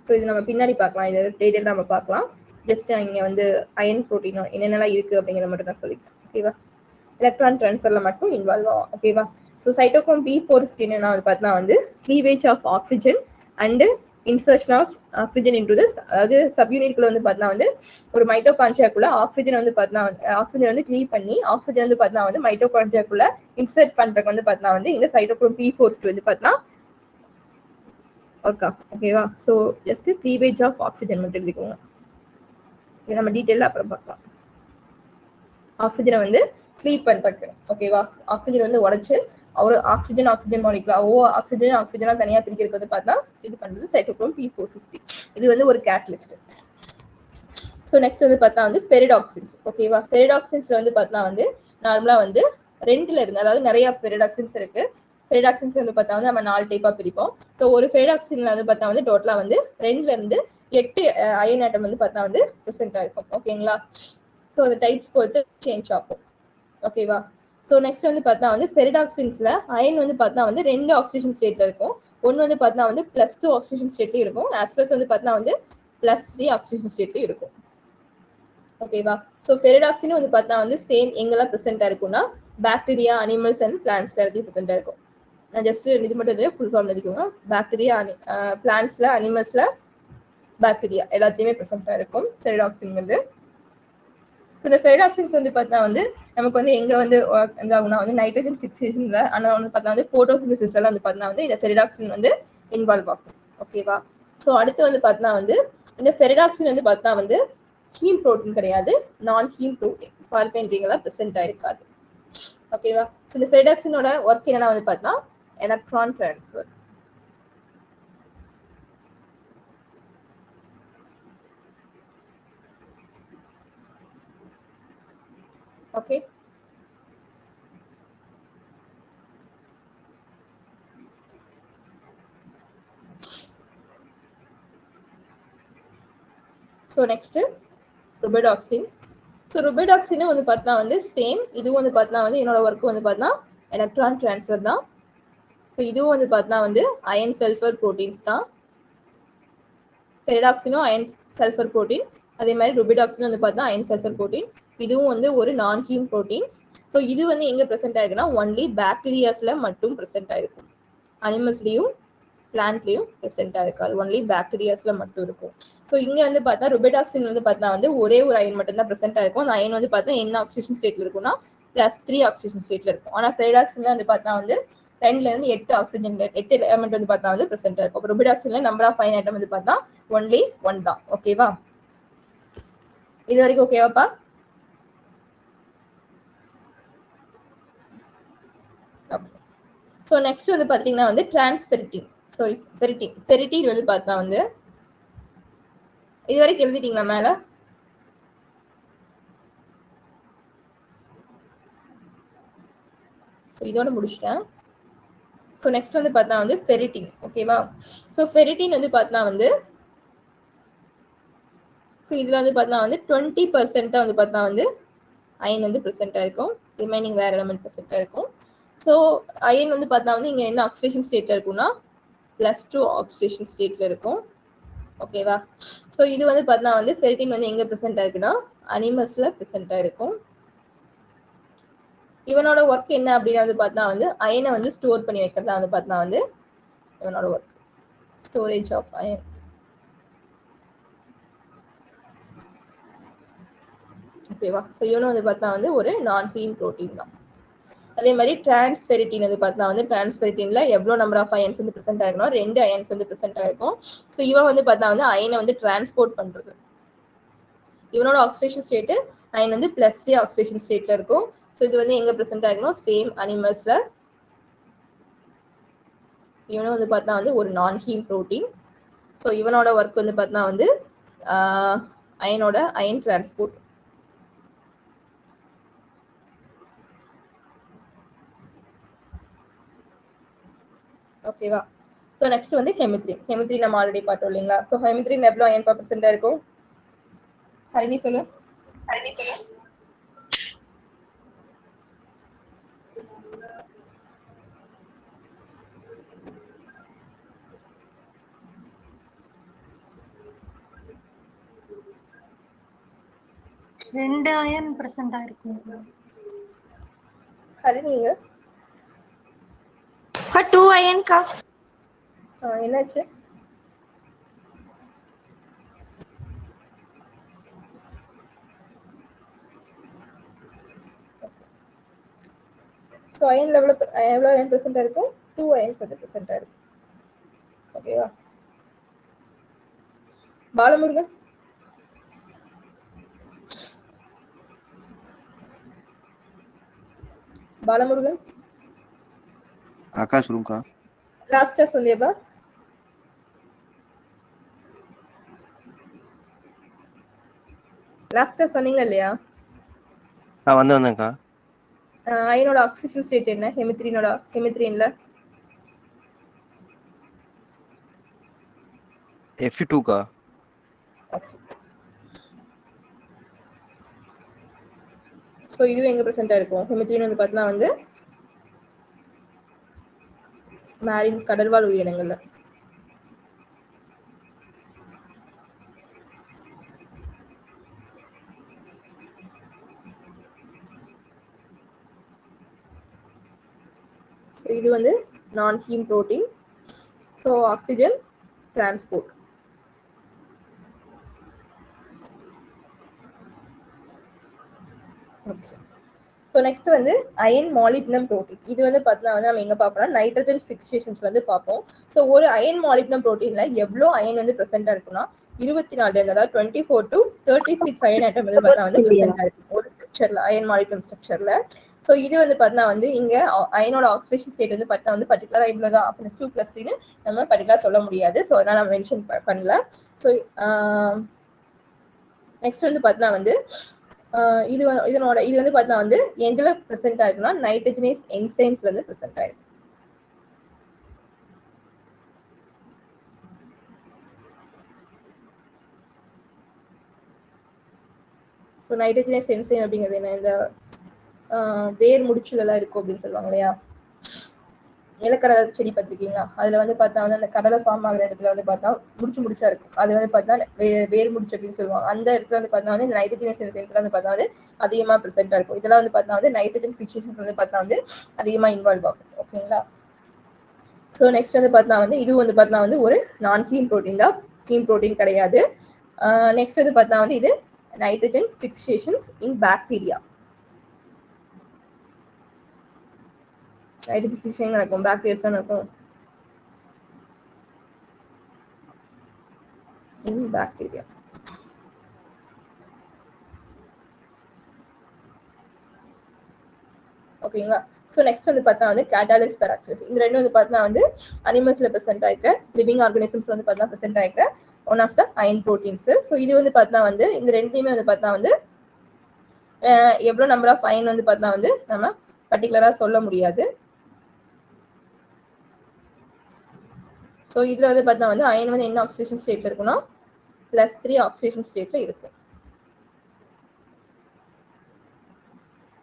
Speaker 1: ஸோ இது நம்ம பின்னாடி பார்க்கலாம், இது டீடைல் நம்ம பார்க்கலாம். ஜஸ்ட் இங்க வந்து அயன் புரோட்டீன் என்னென்னலாம் இருக்கு அப்படிங்கிறத மட்டும் நான் சொல்லிக்கிறேன். ஓகேவா? எலக்ட்ரான் டிரான்ஸ்ஃபர்ல மட்டும் இன்வால்வ் ஆகும். ஓகேவா? ஸோ சைட்டோக்ரோம் P450 வந்து பார்த்தா வந்து cleavage of oxygen and insertion of oxygen into this, அதாவது சப்யூனிட்குள்ள வந்து பார்த்தா வந்து ஒரு மைட்டோகாண்ட்ரியாக்குள்ள ஆக்சிஜன் வந்து பார்த்தா ஆக்சிஜன் வந்து கிளீவ் பண்ணி ஆக்சிஜன் வந்து பார்த்தா வந்து மைட்டோகாண்ட்ரியாக்குள்ள இன்சர்ட் பண்றதுக்கு வந்து பார்த்தா வந்து இந்த சைட்டோக்ரோம் P450 வந்து பார்த்தா ஒர்க் ஆகும். ஓகேவா? So just cleavage of oxygen மட்டும் எழுதிக்கோங்க. இது நம்ம டீட்டெயிலாக அப்புறம் பார்க்கலாம். ஆக்சிஜனை வந்து கிளீவ் பண்றதுக்கு. ஓகேவா? ஆக்சிஜன் வந்து உடைச்சு ஒரு ஆக்சிஜன் மாலிகுலா ஆக்சிஜனா தனியா பிரிக்கிறதுக்கு வந்து பார்த்தா இது பண்றது சைட்டோக்ரோம் P450. இது வந்து ஒரு கேட்டலிஸ்ட். ஸோ நெக்ஸ்ட் வந்து பார்த்தா வந்து பெரிடாக்சின்ஸ். ஓகேவா? பெரிடாக்சின்ஸ்ல வந்து பார்த்தா வந்து நார்மலா வந்து 2ல இருந்து, அதாவது நிறைய பெரிடாக்சின்ஸ் இருக்கு. பெரிடாக்சின்ஸ் வந்து பார்த்தா வந்து நம்ம 4 டைப்பா பிரிப்போம். ஸோ ஒரு பெரிடாக்சின்ல வந்து பார்த்தா வந்து டோட்டலா வந்து 2ல இருந்து 8 அயன் ஆட்டம் வந்து பார்த்தா வந்து பிரசன்டா இருக்கும். ஓகேங்களா? ஸோ அந்த டைப்ஸ் பொறுத்து சேஞ்ச் ஆகும். ஓகேவா? ஸோ நெக்ஸ்ட் வந்து பார்த்தா வந்து பெரிடாக்சின்ஸ்ல அயன் வந்து பார்த்தா வந்து 2 ஆக்சிடேஷன் ஸ்டேட்ல இருக்கும். ஒன்று வந்து பார்த்தா வந்து +2 ஆக்சிடேஷன் ஸ்டேட்லயும் இருக்கும், ஆஸ் பிளஸ் வந்து பார்த்தா வந்து +3 ஆக்சிடேஷன் ஸ்டேட்லயும் இருக்கும். ஓகேவா? ஸோ பெரிடாக்சின் வந்து பார்த்தா வந்து சேம் எங்கெல்லாம் பிரசென்டா இருக்கும்னா பாக்டீரியா, அனிமல்ஸ் அண்ட் பிளான்ட்ஸ்ல எல்லாத்தையும் பிரசென்டா இருக்கும். நான் ஜஸ்ட் இது மட்டும் ஃபுல் ஃபார்ம் எழுதிக்கோங்க. பாக்டீரியா, பிளான்ட்ஸ்ல, அனிமல்ஸ்ல, பாக்டீரியா எல்லாத்தையுமே பிரசென்டா இருக்கும் பெரிடாக்சின் வந்து. ஸோ இந்த பெரிடாக்சின்ஸ் வந்து பார்த்தா வந்து நமக்கு வந்து எங்க வந்து எந்தாகும்னா வந்து நைட்ரஜன் ஃபிக்சேஷன்ல, ஆனால் வந்து பார்த்தா வந்து போட்டோசிந்தசிஸ்ல வந்து பார்த்தா வந்து இந்த பெரிடாக்சின் வந்து இன்வால்வ் ஆகும். ஓகேவா? ஸோ அடுத்து வந்து பார்த்தா வந்து இந்த பெரிடாக்சின் வந்து பார்த்தா வந்து ஹீம் புரோட்டீன் கிடையாது, நான் ஹீம் புரோட்டீன். பார்ப்பேன்றீங்களா? பிரசென்ட் ஆயிருக்காது. ஓகேவா? ஸோ இந்த ஃபெரிடாக்சினோட ஒர்க் என்னன்னா வந்து பார்த்தா electron transfer. Okay, so next rubredoxin. So rubredoxin வந்து பார்த்தா வந்து சேம், இதுவும் வந்து பார்த்தா வந்து என்னோட ஒர்க் வந்து பார்த்தா எலக்ட்ரான் டிரான்ஸ்ஃபர் தான். ஸோ இதுவும் வந்து பார்த்தா வந்து அயன் சல்ஃபர் ப்ரோட்டீன்ஸ் தான். ஃபெரிடாக்சினும் அயன் சல்ஃபர் ப்ரோட்டீன், அதே மாதிரி ருபிடாக்சினும் வந்து பார்த்தா அயன் சல்ஃபர் ப்ரோட்டீன். இதுவும் வந்து ஒரு நான் ஹீம் ப்ரோட்டீன்ஸ். ஸோ இது வந்து எங்க ப்ரெசென்ட் ஆயிருக்குன்னா ஒன்லி பாக்டீரியாஸ்ல மட்டும் ப்ரெசென்ட் ஆயிருக்கும். அனிமல்ஸ்லயும் பிளான்ட்லயும் ப்ரெசென்ட் ஆயிருக்காது, ஒன்லி பாக்டீரியாஸ்ல மட்டும் இருக்கும். ஸோ இங்க வந்து பார்த்தா ருபிடாக்சின் வந்து பார்த்தா வந்து ஒரே ஒரு அயன் மட்டும் தான் ப்ரெசென்ட் ஆயிருக்கும். அந்த அயன் வந்து பார்த்தா என்ன ஆக்சிஜன் ஸ்டேட்ல இருக்கும்னா +3 ஆக்சிஜன் ஸ்டேட்ல இருக்கும். ஆனா ஃபெரிடாக்சின்ல வந்து பார்த்தா வந்து 2ல இருந்து 8 ஆக்சிஜன் 8 எலிமெண்ட் வந்து பார்த்தா வந்து ப்ரெசென்ட் இருக்கும். ருபிடாக்சின்ல நம்பர் ஆஃப் அயன் ஆட்டம் வந்து பார்த்தா ஒன்லி 1 தான். ஓகேவா? இது வரைக்கும் ஓகேவாப்பா? ஸோ நெக்ஸ்ட் வந்து பார்த்தீங்கன்னா வந்து டிரான்ஸ்பெரிட்டின், சாரி ஃபெரிட்டின். ஃபெரிட்டின் வந்து பார்த்தா வந்து இது வரைக்கும் எழுதிட்டீங்களா மேல? ஸோ இதோட முடிச்சிட்டேன். ஸோ நெக்ஸ்ட் வந்து பார்த்தா வந்து ஃபெரிட்டின். ஓகேவா? ஸோ ஃபெரிட்டின் வந்து பார்த்தா வந்து ஸோ இதுல வந்து பார்த்தா வந்து 20% வந்து பார்த்தா வந்து அயன் வந்து ப்ரெசென்ட் ஆயிருக்கும், ரிமைனிங் வேற எலமெண்ட் ப்ரெசென்ட் ஆயிருக்கும். ஸோ அயன் வந்து பார்த்தா வந்து இங்க என்ன ஆக்சிடேஷன் ஸ்டேட்ல இருக்கும்னா +2 ஆக்சிடேஷன் ஸ்டேட்ல இருக்கும். ஓகேவா? ஸோ இது வந்து பார்த்தா வந்து ஃபெரிட்டின் வந்து எங்க ப்ரெசென்ட் ஆயிருக்குன்னா அனிமல்ஸ்ல ப்ரெசென்ட் ஆயிருக்கும். இவனோட ஒர்க் என்ன அப்படின்னு வந்து பார்த்தா வந்து அயனை வந்து ஸ்டோர் பண்ணி வைக்கிறதா வந்து பார்த்தா வந்து இவனோட ஒர்க், ஸ்டோரேஜ் ஆஃப் அயன். ஓகேவா? ஸோ இவனும் வந்து பார்த்தா வந்து ஒரு நான் ஹீம் ப்ரோட்டீன் தான். அதே மாதிரி டிரான்ஸ்ஃபெரிட்டின் வந்து பார்த்தா வந்து டிரான்ஸ்ஃபெரிட்டின்ல எவ்வளோ நம்பர் ஆஃப் அயன்ஸ் வந்து ப்ரெசென்ட் ஆயிருக்கும், 2 அயன்ஸ் வந்து ப்ரெசென்ட் ஆயிருக்கும். ஸோ இவன் வந்து பார்த்தா வந்து அயனை வந்து டிரான்ஸ்போர்ட் பண்றது. இவனோட ஆக்சிடேஷன் ஸ்டேட் அயன் வந்து +3 ஆக்சிடேஷன் ஸ்டேட்ல இருக்கும். ஸோ இது வந்து எங்க ப்ரெசென்ட் ஆயிருக்கும், சேம் அனிமல்ஸ்ல. இவனும் வந்து பார்த்தா வந்து ஒரு நான் ஹீம் ப்ரோட்டீன். ஸோ இவனோட ஒர்க் வந்து பார்த்தா வந்து அயனோட அயன் டிரான்ஸ்போர்ட். ஓகேவா? ஸோ நெக்ஸ்ட் வந்து ஹெமித்ரின். ஹெமித்ரின் நம்ம ஆல்ரெடி பார்த்தோம் இல்லைங்களா? ஸோ ஹெமித்ரின் எவ்வளோ அயன் % இருக்கும்? ஹரிணி சொல்லு. ஹரிணி சொல்லு.
Speaker 3: ரெண்டு அயன் பிரசன்ட் ஆயிருக்கும்.
Speaker 1: ஹரிணிங்க
Speaker 6: 2 iron का
Speaker 1: என்னாச்சு? ஸோ அயன் லெவலில் எவ்வளோ அயன் ப்ரெசென்ட் இருக்கும்? 2 அயன்ஸ் வந்து ப்ரெசென்ட் ஆயிருக்கும். ஓகேவா? பாலமுருகன் பாலமுருகன்
Speaker 7: आकाश रूम का
Speaker 1: லாஸ்டா சொல்லியப்பா. லாஸ்டா சொன்னீங்க இல்லையா?
Speaker 7: வந்தேன்க்கா.
Speaker 1: அயனோட ஆக்சிஜன் ஸ்டேட் என்ன ஹெமித்ரின்ல?
Speaker 7: Fe2 का.
Speaker 1: ஸோ இதுவும் எங்க ப்ரெசென்ட் ஆயிருக்கும்? ஹெமித்ரின் வந்து பார்த்தா வந்து மேரின் கடல்வாழ் உயிரினங்கள்ல. இது வந்து non heme protein. So oxygen transport. Okay. So next வந்து அயன் மாலிப்டினம் ப்ரோட்டீன். இது வந்து பார்த்தா வந்து நம்ம எங்க பார்ப்போம்னா நைட்ரஜன் ஃபிக்சேஷன்ஸ் வந்து பார்ப்போம். ஸோ ஒரு அயன் மாலிப்டினம் ப்ரோட்டீன்ல எவ்வளோ அயன் வந்து ப்ரெசென்டா இருக்குன்னா 24 அதாவது 24 to 36 அயன் ஆட்டம் வந்து பார்த்தா வந்து present ஆயிருக்கு ஒரு ஸ்ட்ரக்சர்ல அயன் மாலிகுலர் ஸ்ட்ரக்சர்ல. ஸோ இது வந்து பார்த்தா வந்து இங்க அயனோட ஆக்சிடேஷன் ஸ்டேட் வந்து பார்த்தா வந்து பர்டிகுலரா இவ்வளவுதான் +2 +3 நம்ம பர்டிகுலரா சொல்ல முடியாது. ஸோ அதனால நான் மென்ஷன் பண்ணல. ஸோ நெக்ஸ்ட் வந்து பார்த்தா வந்து இது வந்து பார்த்தா வந்து எதுல பிரசன்ட் ஆயிருக்குன்னா நைட்ரஜனேஸ் என்சைம்ஸ் வந்து பிரசன்ட் ஆயிருக்கு. ஸோ நைட்ரஜனேஸ் என்சைம் அப்படிங்கிறது என்ன, இந்த வேர் முடிச்சுல எல்லாம் இருக்கும் அப்படின்னு சொல்லுவாங்க இல்லையா, நிலக்கடலை செடி பார்த்துருக்கீங்களா, அதுல வந்து பார்த்தா வந்து அந்த கடலை ஃபார்ம் ஆகிற இடத்துல வந்து பார்த்தா முடிச்சா இருக்கும், அது வந்து பார்த்தா வேர் முடிச்சு அப்படின்னு சொல்லுவாங்க. அந்த இடத்துல வந்து பார்த்தா வந்து இந்த நைட்ரஜனேஸ் என்சைம்ஸ்ல வந்து பார்த்தா வந்து அதிகமா ப்ரெசென்டா இருக்கும். இதெல்லாம் வந்து பார்த்தா வந்து நைட்ரஜன் ஃபிக்சேஷன்ஸ் வந்து பார்த்தா வந்து அதிகமா இன்வால்வ் ஆகும். ஓகேங்களா. ஸோ நெக்ஸ்ட் வந்து பார்த்தா வந்து இது வந்து பார்த்தா வந்து ஒரு நான் ஹீம் ப்ரோட்டீன் தான், ஹீம் ப்ரோட்டீன் கிடையாது. நெக்ஸ்ட் வந்து பார்த்தா வந்து இது nitrogen fixations in bacteria. Nitrogen fixation நடக்கும், பாக்டீரியாஸ் தான் நடக்கும் இன் பாக்டீரியா. ஓகேங்களா. ஸோ நெக்ஸ்ட் வந்து பார்த்தா வந்து கேட்டாலிஸ் பெராக்சிஸ். இந்த ரெண்டும் வந்து பார்த்தா வந்து அனிமல்ஸ்ல ப்ரெசென்ட் ஆயிருக்க லிவிங் ஆர்கானிசம்ஸ் வந்து பார்த்தா ப்ரெசென்ட் ஆயிருக்க one of the iron proteins. So இது வந்து பார்த்தா வந்து இந்த ரெண்டுமே வந்து பார்த்தா வந்து எவ்வளோ நம்பர் ஆஃப் அயன் வந்து பார்த்தா வந்து நம்ம பர்டிகுலரா சொல்ல முடியாது. ஸோ இதுல வந்து பார்த்தா வந்து அயன் வந்து என்ன ஆக்சிடேஷன் ஸ்டேட்ல இருக்குன்னா +3 ஆக்சிடேஷன் ஸ்டேட்ல இருக்கும்.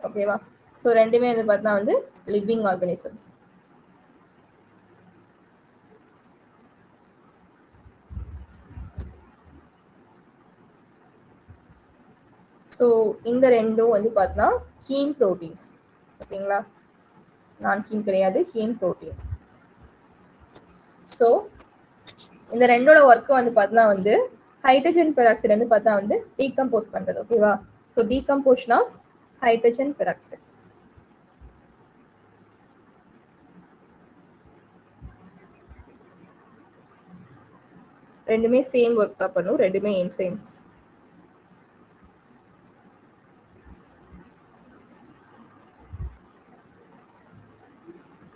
Speaker 1: ஓகேவா. ஸோ ரெண்டுமே வந்து பார்த்தா வந்து லிவிங் ஆர்கானிசம்ஸ். ஸோ இந்த ரெண்டும் வந்து பார்த்தா ஹீம் ப்ரோட்டீன்ஸ். ஓகேங்களா, நான் ஹீம் கிடையாது, ஹீம் ப்ரோட்டீன். ஸோ இந்த ரெண்டோட ஒர்க்கு வந்து பார்த்தா வந்து ஹைட்ரஜன் பெராக்சைடு வந்து பார்த்தா வந்து டீகம்போஸ் பண்றது. ஓகேவா. So decomposition of hydrogen peroxide. ரெண்டுமே சேம் ஒர்க் தான் பண்ணும், ரெண்டுமே என்சைம்ஸ்.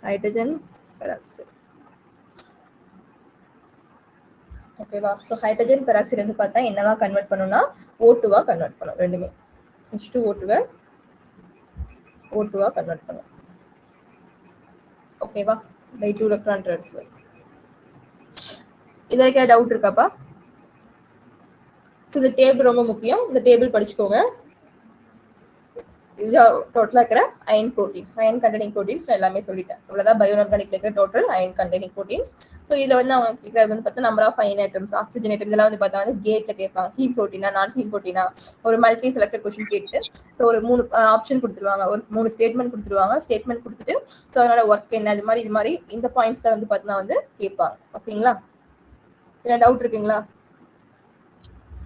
Speaker 1: Hydrogen peroxide. ஓகேவா. ஸோ ஹைட்ரஜன் பெராக்சைடு வந்து பார்த்தா என்னவா கன்வெர்ட் பண்ணணும்னா O2வா கன்வெர்ட் பண்ணும். ரெண்டுமே H2O2 O2வா கன்வெர்ட் பண்ணும். ஓகேவா. By 2 electron transfer. இது வரைக்கும் டவுட் இருக்காப்பா? ஸோ இந்த டேபிள் ரொம்ப முக்கியம், இந்த டேபிள் படிச்சுக்கோங்க. இது டோட்டலா இருக்கிற iron proteins, iron containing proteins எல்லாமே சொல்லிட்டேன். இவ்வளவுதான் பயோஆர்கானிக்ல இருக்கிற total iron containing proteins. So இதுல வந்து அவங்க கேட்கறது வந்து பார்த்தா number of iron items, oxygen item இதெல்லாம் வந்து பார்த்தா வந்து கேட்ல கேட்பாங்க. ஹீம் ப்ரோட்டீனா நான் ஹீம் ப்ரோட்டீனா ஒரு மல்டி செலக்டட் கொஸ்டின் கேட்டு ஸோ ஒரு 3 ஆப்ஷன் கொடுத்துருவாங்க, ஒரு 3 ஸ்டேட்மெண்ட் கொடுத்துருவாங்க. ஸ்டேட்மெண்ட் கொடுத்துட்டு ஸோ அதனோட ஒர்க் என்ன இது மாதிரி இந்த பாயிண்ட்ஸ் தான் வந்து பார்த்தா வந்து கேட்பாங்க. ஓகேங்களா. என்ன டவுட் இருக்குங்களா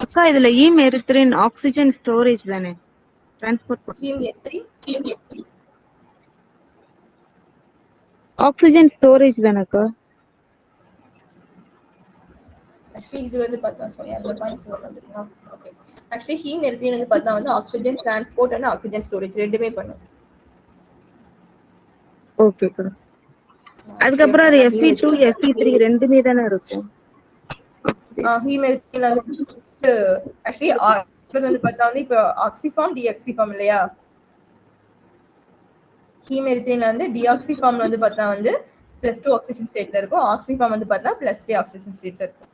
Speaker 8: அக்கா? இதுல ஈமெரித்ரின் ஆக்சிஜன் ஸ்டோரேஜ் தானே டிரான்ஸ்போர்ட்
Speaker 1: ஹீம்
Speaker 8: ஆக்சிஜன் ஸ்டோரேஜ் தானேக்கா?
Speaker 1: ஆக்சுவலி இது வந்து பார்த்தா சாரி அந்த பாயிண்ட்ஸ் வந்துருக்கா. ஓகே. ஆக்சுவலி ஹீம் எரித்ரின் வந்து பார்த்தா வந்து oxygen transport and oxygen storage ரெண்டுமே பண்ணும்.
Speaker 8: ஓகேக்கா. அதுக்கப்புறம் அது Fe2 Fe3 ரெண்டுமே தானே இருக்கும்.
Speaker 1: ஹீம் எரித்ரின்ல வந்து ஆக்சுவலி வந்து பார்த்தா வந்து இப்போ ஆக்சிஃபார்ம் டிஆக்சிஃபார்ம் இல்லையா, ஹீம் எரித்ரின்ல வந்து டிஆக்சிஃபார்ம்ல வந்து பார்த்தா வந்து +2 ஆக்சிஜன் ஸ்டேட்ல இருக்கும், ஆக்சிஃபார்ம் வந்து பார்த்தா +3 ஆக்சிஜன் ஸ்டேட்ல இருக்கும்.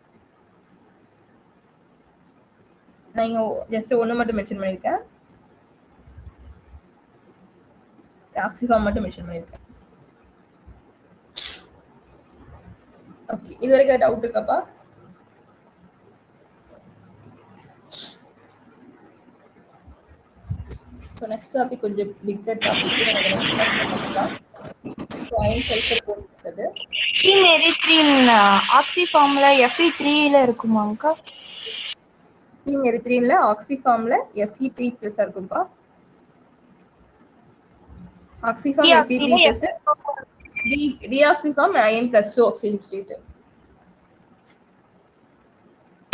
Speaker 1: நான் இங்க ஜஸ்ட் ஒன்று மட்டும் மென்ஷன் பண்ணியிருக்கேன், ஆக்சிஃபார்ம் மட்டும் மென்ஷன் பண்ணியிருக்கேன். ஓகே. இது வரைக்கும் டவுட் இருக்காப்பா? ஸோ நெக்ஸ்ட் டாபிக் கொஞ்சம் பிக்கர் டாபிக், நெக்ஸ்ட் கிளாஸ் பார்க்கலாம். ஸோ அயன் சல்ஃபர் போடுறது
Speaker 6: ஹீம் எரித்ரின் ஆக்சிஃபார்ம்ல Fe3ல இருக்குமாங்கா?
Speaker 1: ஹீம் எரித்ரின்ல ஆக்சிஃபார்ம்ல Fe3+ இருக்கும்பா. Oxyform Fe3+ deoxyform iron +2 oxygen state.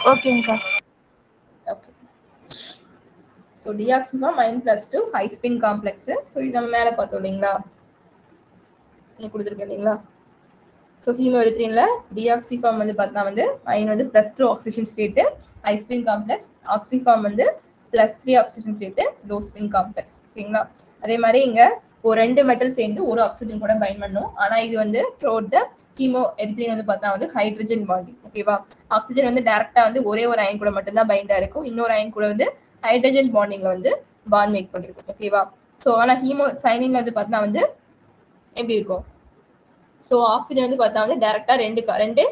Speaker 6: ஓகேங்கக்கா.
Speaker 1: Okay. So deoxyform -2 high spin complex. So இது நம்ம மேலே பார்த்தோம் இல்லைங்களா, இங்கே கொடுத்துருக்கேன் இல்லைங்களா. ஸோ ஹீமோஎரித்ரின்ல டிஆக்சிஃபார்ம் வந்து பார்த்தா வந்து அயன் வந்து +2 oxygen state high spin complex, oxyform வந்து +3 oxygen state low spin complex. ஓகேங்களா. அதே மாதிரி இங்க ஒரு 2 மெட்டல் சேர்ந்து ஒரு ஆக்சிஜன் கூட பைண்ட் பண்ணும். ஆனா இது வந்து த்ரோட் த ஹீமோ எரித்ரின் வந்து பார்த்தா வந்து ஹைட்ரஜன் பாண்டிங். ஓகேவா. ஆக்சிஜன் வந்து டைரக்டா வந்து ஒரே ஒரு அயன் கூட மட்டும்தான் பைண்டா இருக்கும், இன்னொரு அயன் கூட வந்து ஹைட்ரஜன் பாண்டிங்ல வந்து பாண்ட் மேக் பண்ணிருக்கும். ஓகேவா. ஸோ ஆனா ஹீமோ சைனின்ல வந்து பார்த்தா வந்து எப்படி இருக்கும், ஸோ ஆக்சிஜன் வந்து பார்த்தா வந்து டைரக்டா ரெண்டு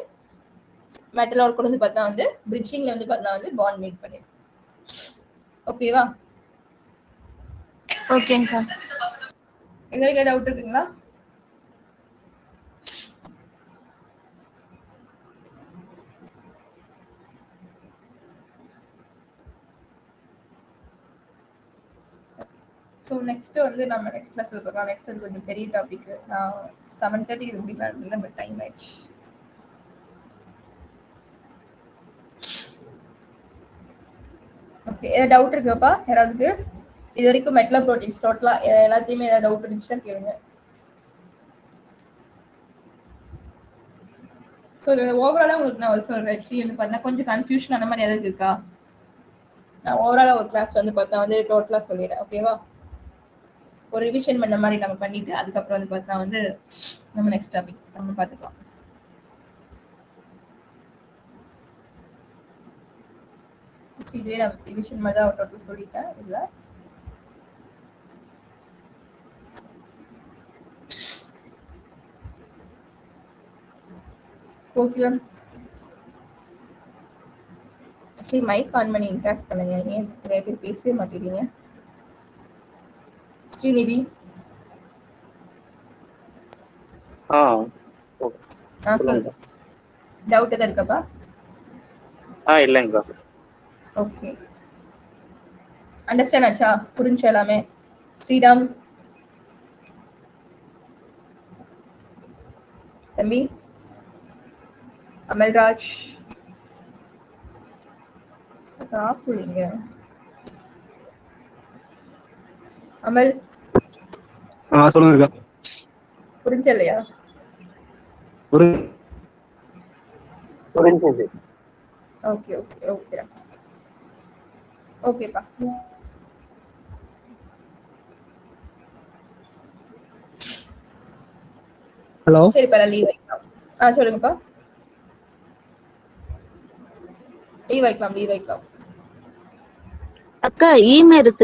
Speaker 1: மெட்டலோட கூட வந்து பார்த்தா வந்து பிரிட்ஜிங்ல வந்து பார்த்தா வந்து பாண்ட் மேக் பண்ணிருக்கும். ஓகேவா.
Speaker 6: ஓகேங்கக்கா.
Speaker 1: எங்களுக்கு டவுட் இருக்குங்களா? ஸோ நெக்ஸ்ட் வந்து நம்ம நெக்ஸ்ட் கிளாஸ்ல பார்க்கலாம். நெக்ஸ்ட் வந்து கொஞ்சம் பெரிய டாபிக். நான் 7:30 முடியலாம் இருந்தேன், பட் டைம் ஆயிடுச்சு. ஓகே, ஏதாவது டவுட் இருக்குப்பா யாராவது? இது வரைக்கும் மெட்லோ ப்ரோட்டீன்ஸ் டோட்டலா எல்லாத்தையுமே ஏதாவது டவுட் இருந்துச்சுன்னா கேளுங்க. ஸோ ஓவராலா உங்களுக்கு நான் ஒரு சொல்றேன். ஆக்சுவலி வந்து பார்த்தா கொஞ்சம் கன்ஃபியூஷன் அந்த மாதிரி ஏதாவது இருக்கா? நான் ஓவராலா ஒரு கிளாஸ் வந்து பார்த்தா வந்து டோட்டலா சொல்லிடுறேன். ஓகேவா. ஒரு ரிவிஷன் பண்ண மாதிரி நம்ம பண்ணிட்டு அதுக்கப்புறம் வந்து பார்த்தா வந்து நம்ம நெக்ஸ்ட் டாபிக் நம்ம பார்த்துக்கலாம். இதுவே நான் ரிவிஷன் மாதிரி தான் டோட்டல் சொல்லிட்டேன். இல்லை ஓகே. சரி, மைக் ஆன் பண்ணி இன்ட்ராக்ட் பண்ணுங்க. ஏன் நிறைய பேர் பேசவே மாட்டேங்கிறீங்க? ஸ்ரீநிதி.
Speaker 4: சொல்லுங்க.
Speaker 1: டவுட் எதாவது இருக்கப்பா?
Speaker 4: இல்லைங்கக்கா.
Speaker 1: ஓகே, அண்டர்ஸ்டாண்ட் ஆச்சா? புரிஞ்சு எல்லாமே? ஸ்ரீராம் தம்பி, அமல்ராஜ் புரியுங்க. அமல்
Speaker 9: சொல்லுங்க.
Speaker 1: புரிஞ்ச இல்லையா?
Speaker 9: புரிஞ்சது.
Speaker 1: ஓகே ஓகே ஓகே ஓகேப்பா.
Speaker 9: ஹலோ.
Speaker 1: சரிப்பா, லீவ் வைக்கலாம். சொல்லுங்கப்பா. லீவ் வைக்கலாம்.
Speaker 8: அக்கா இமெயில்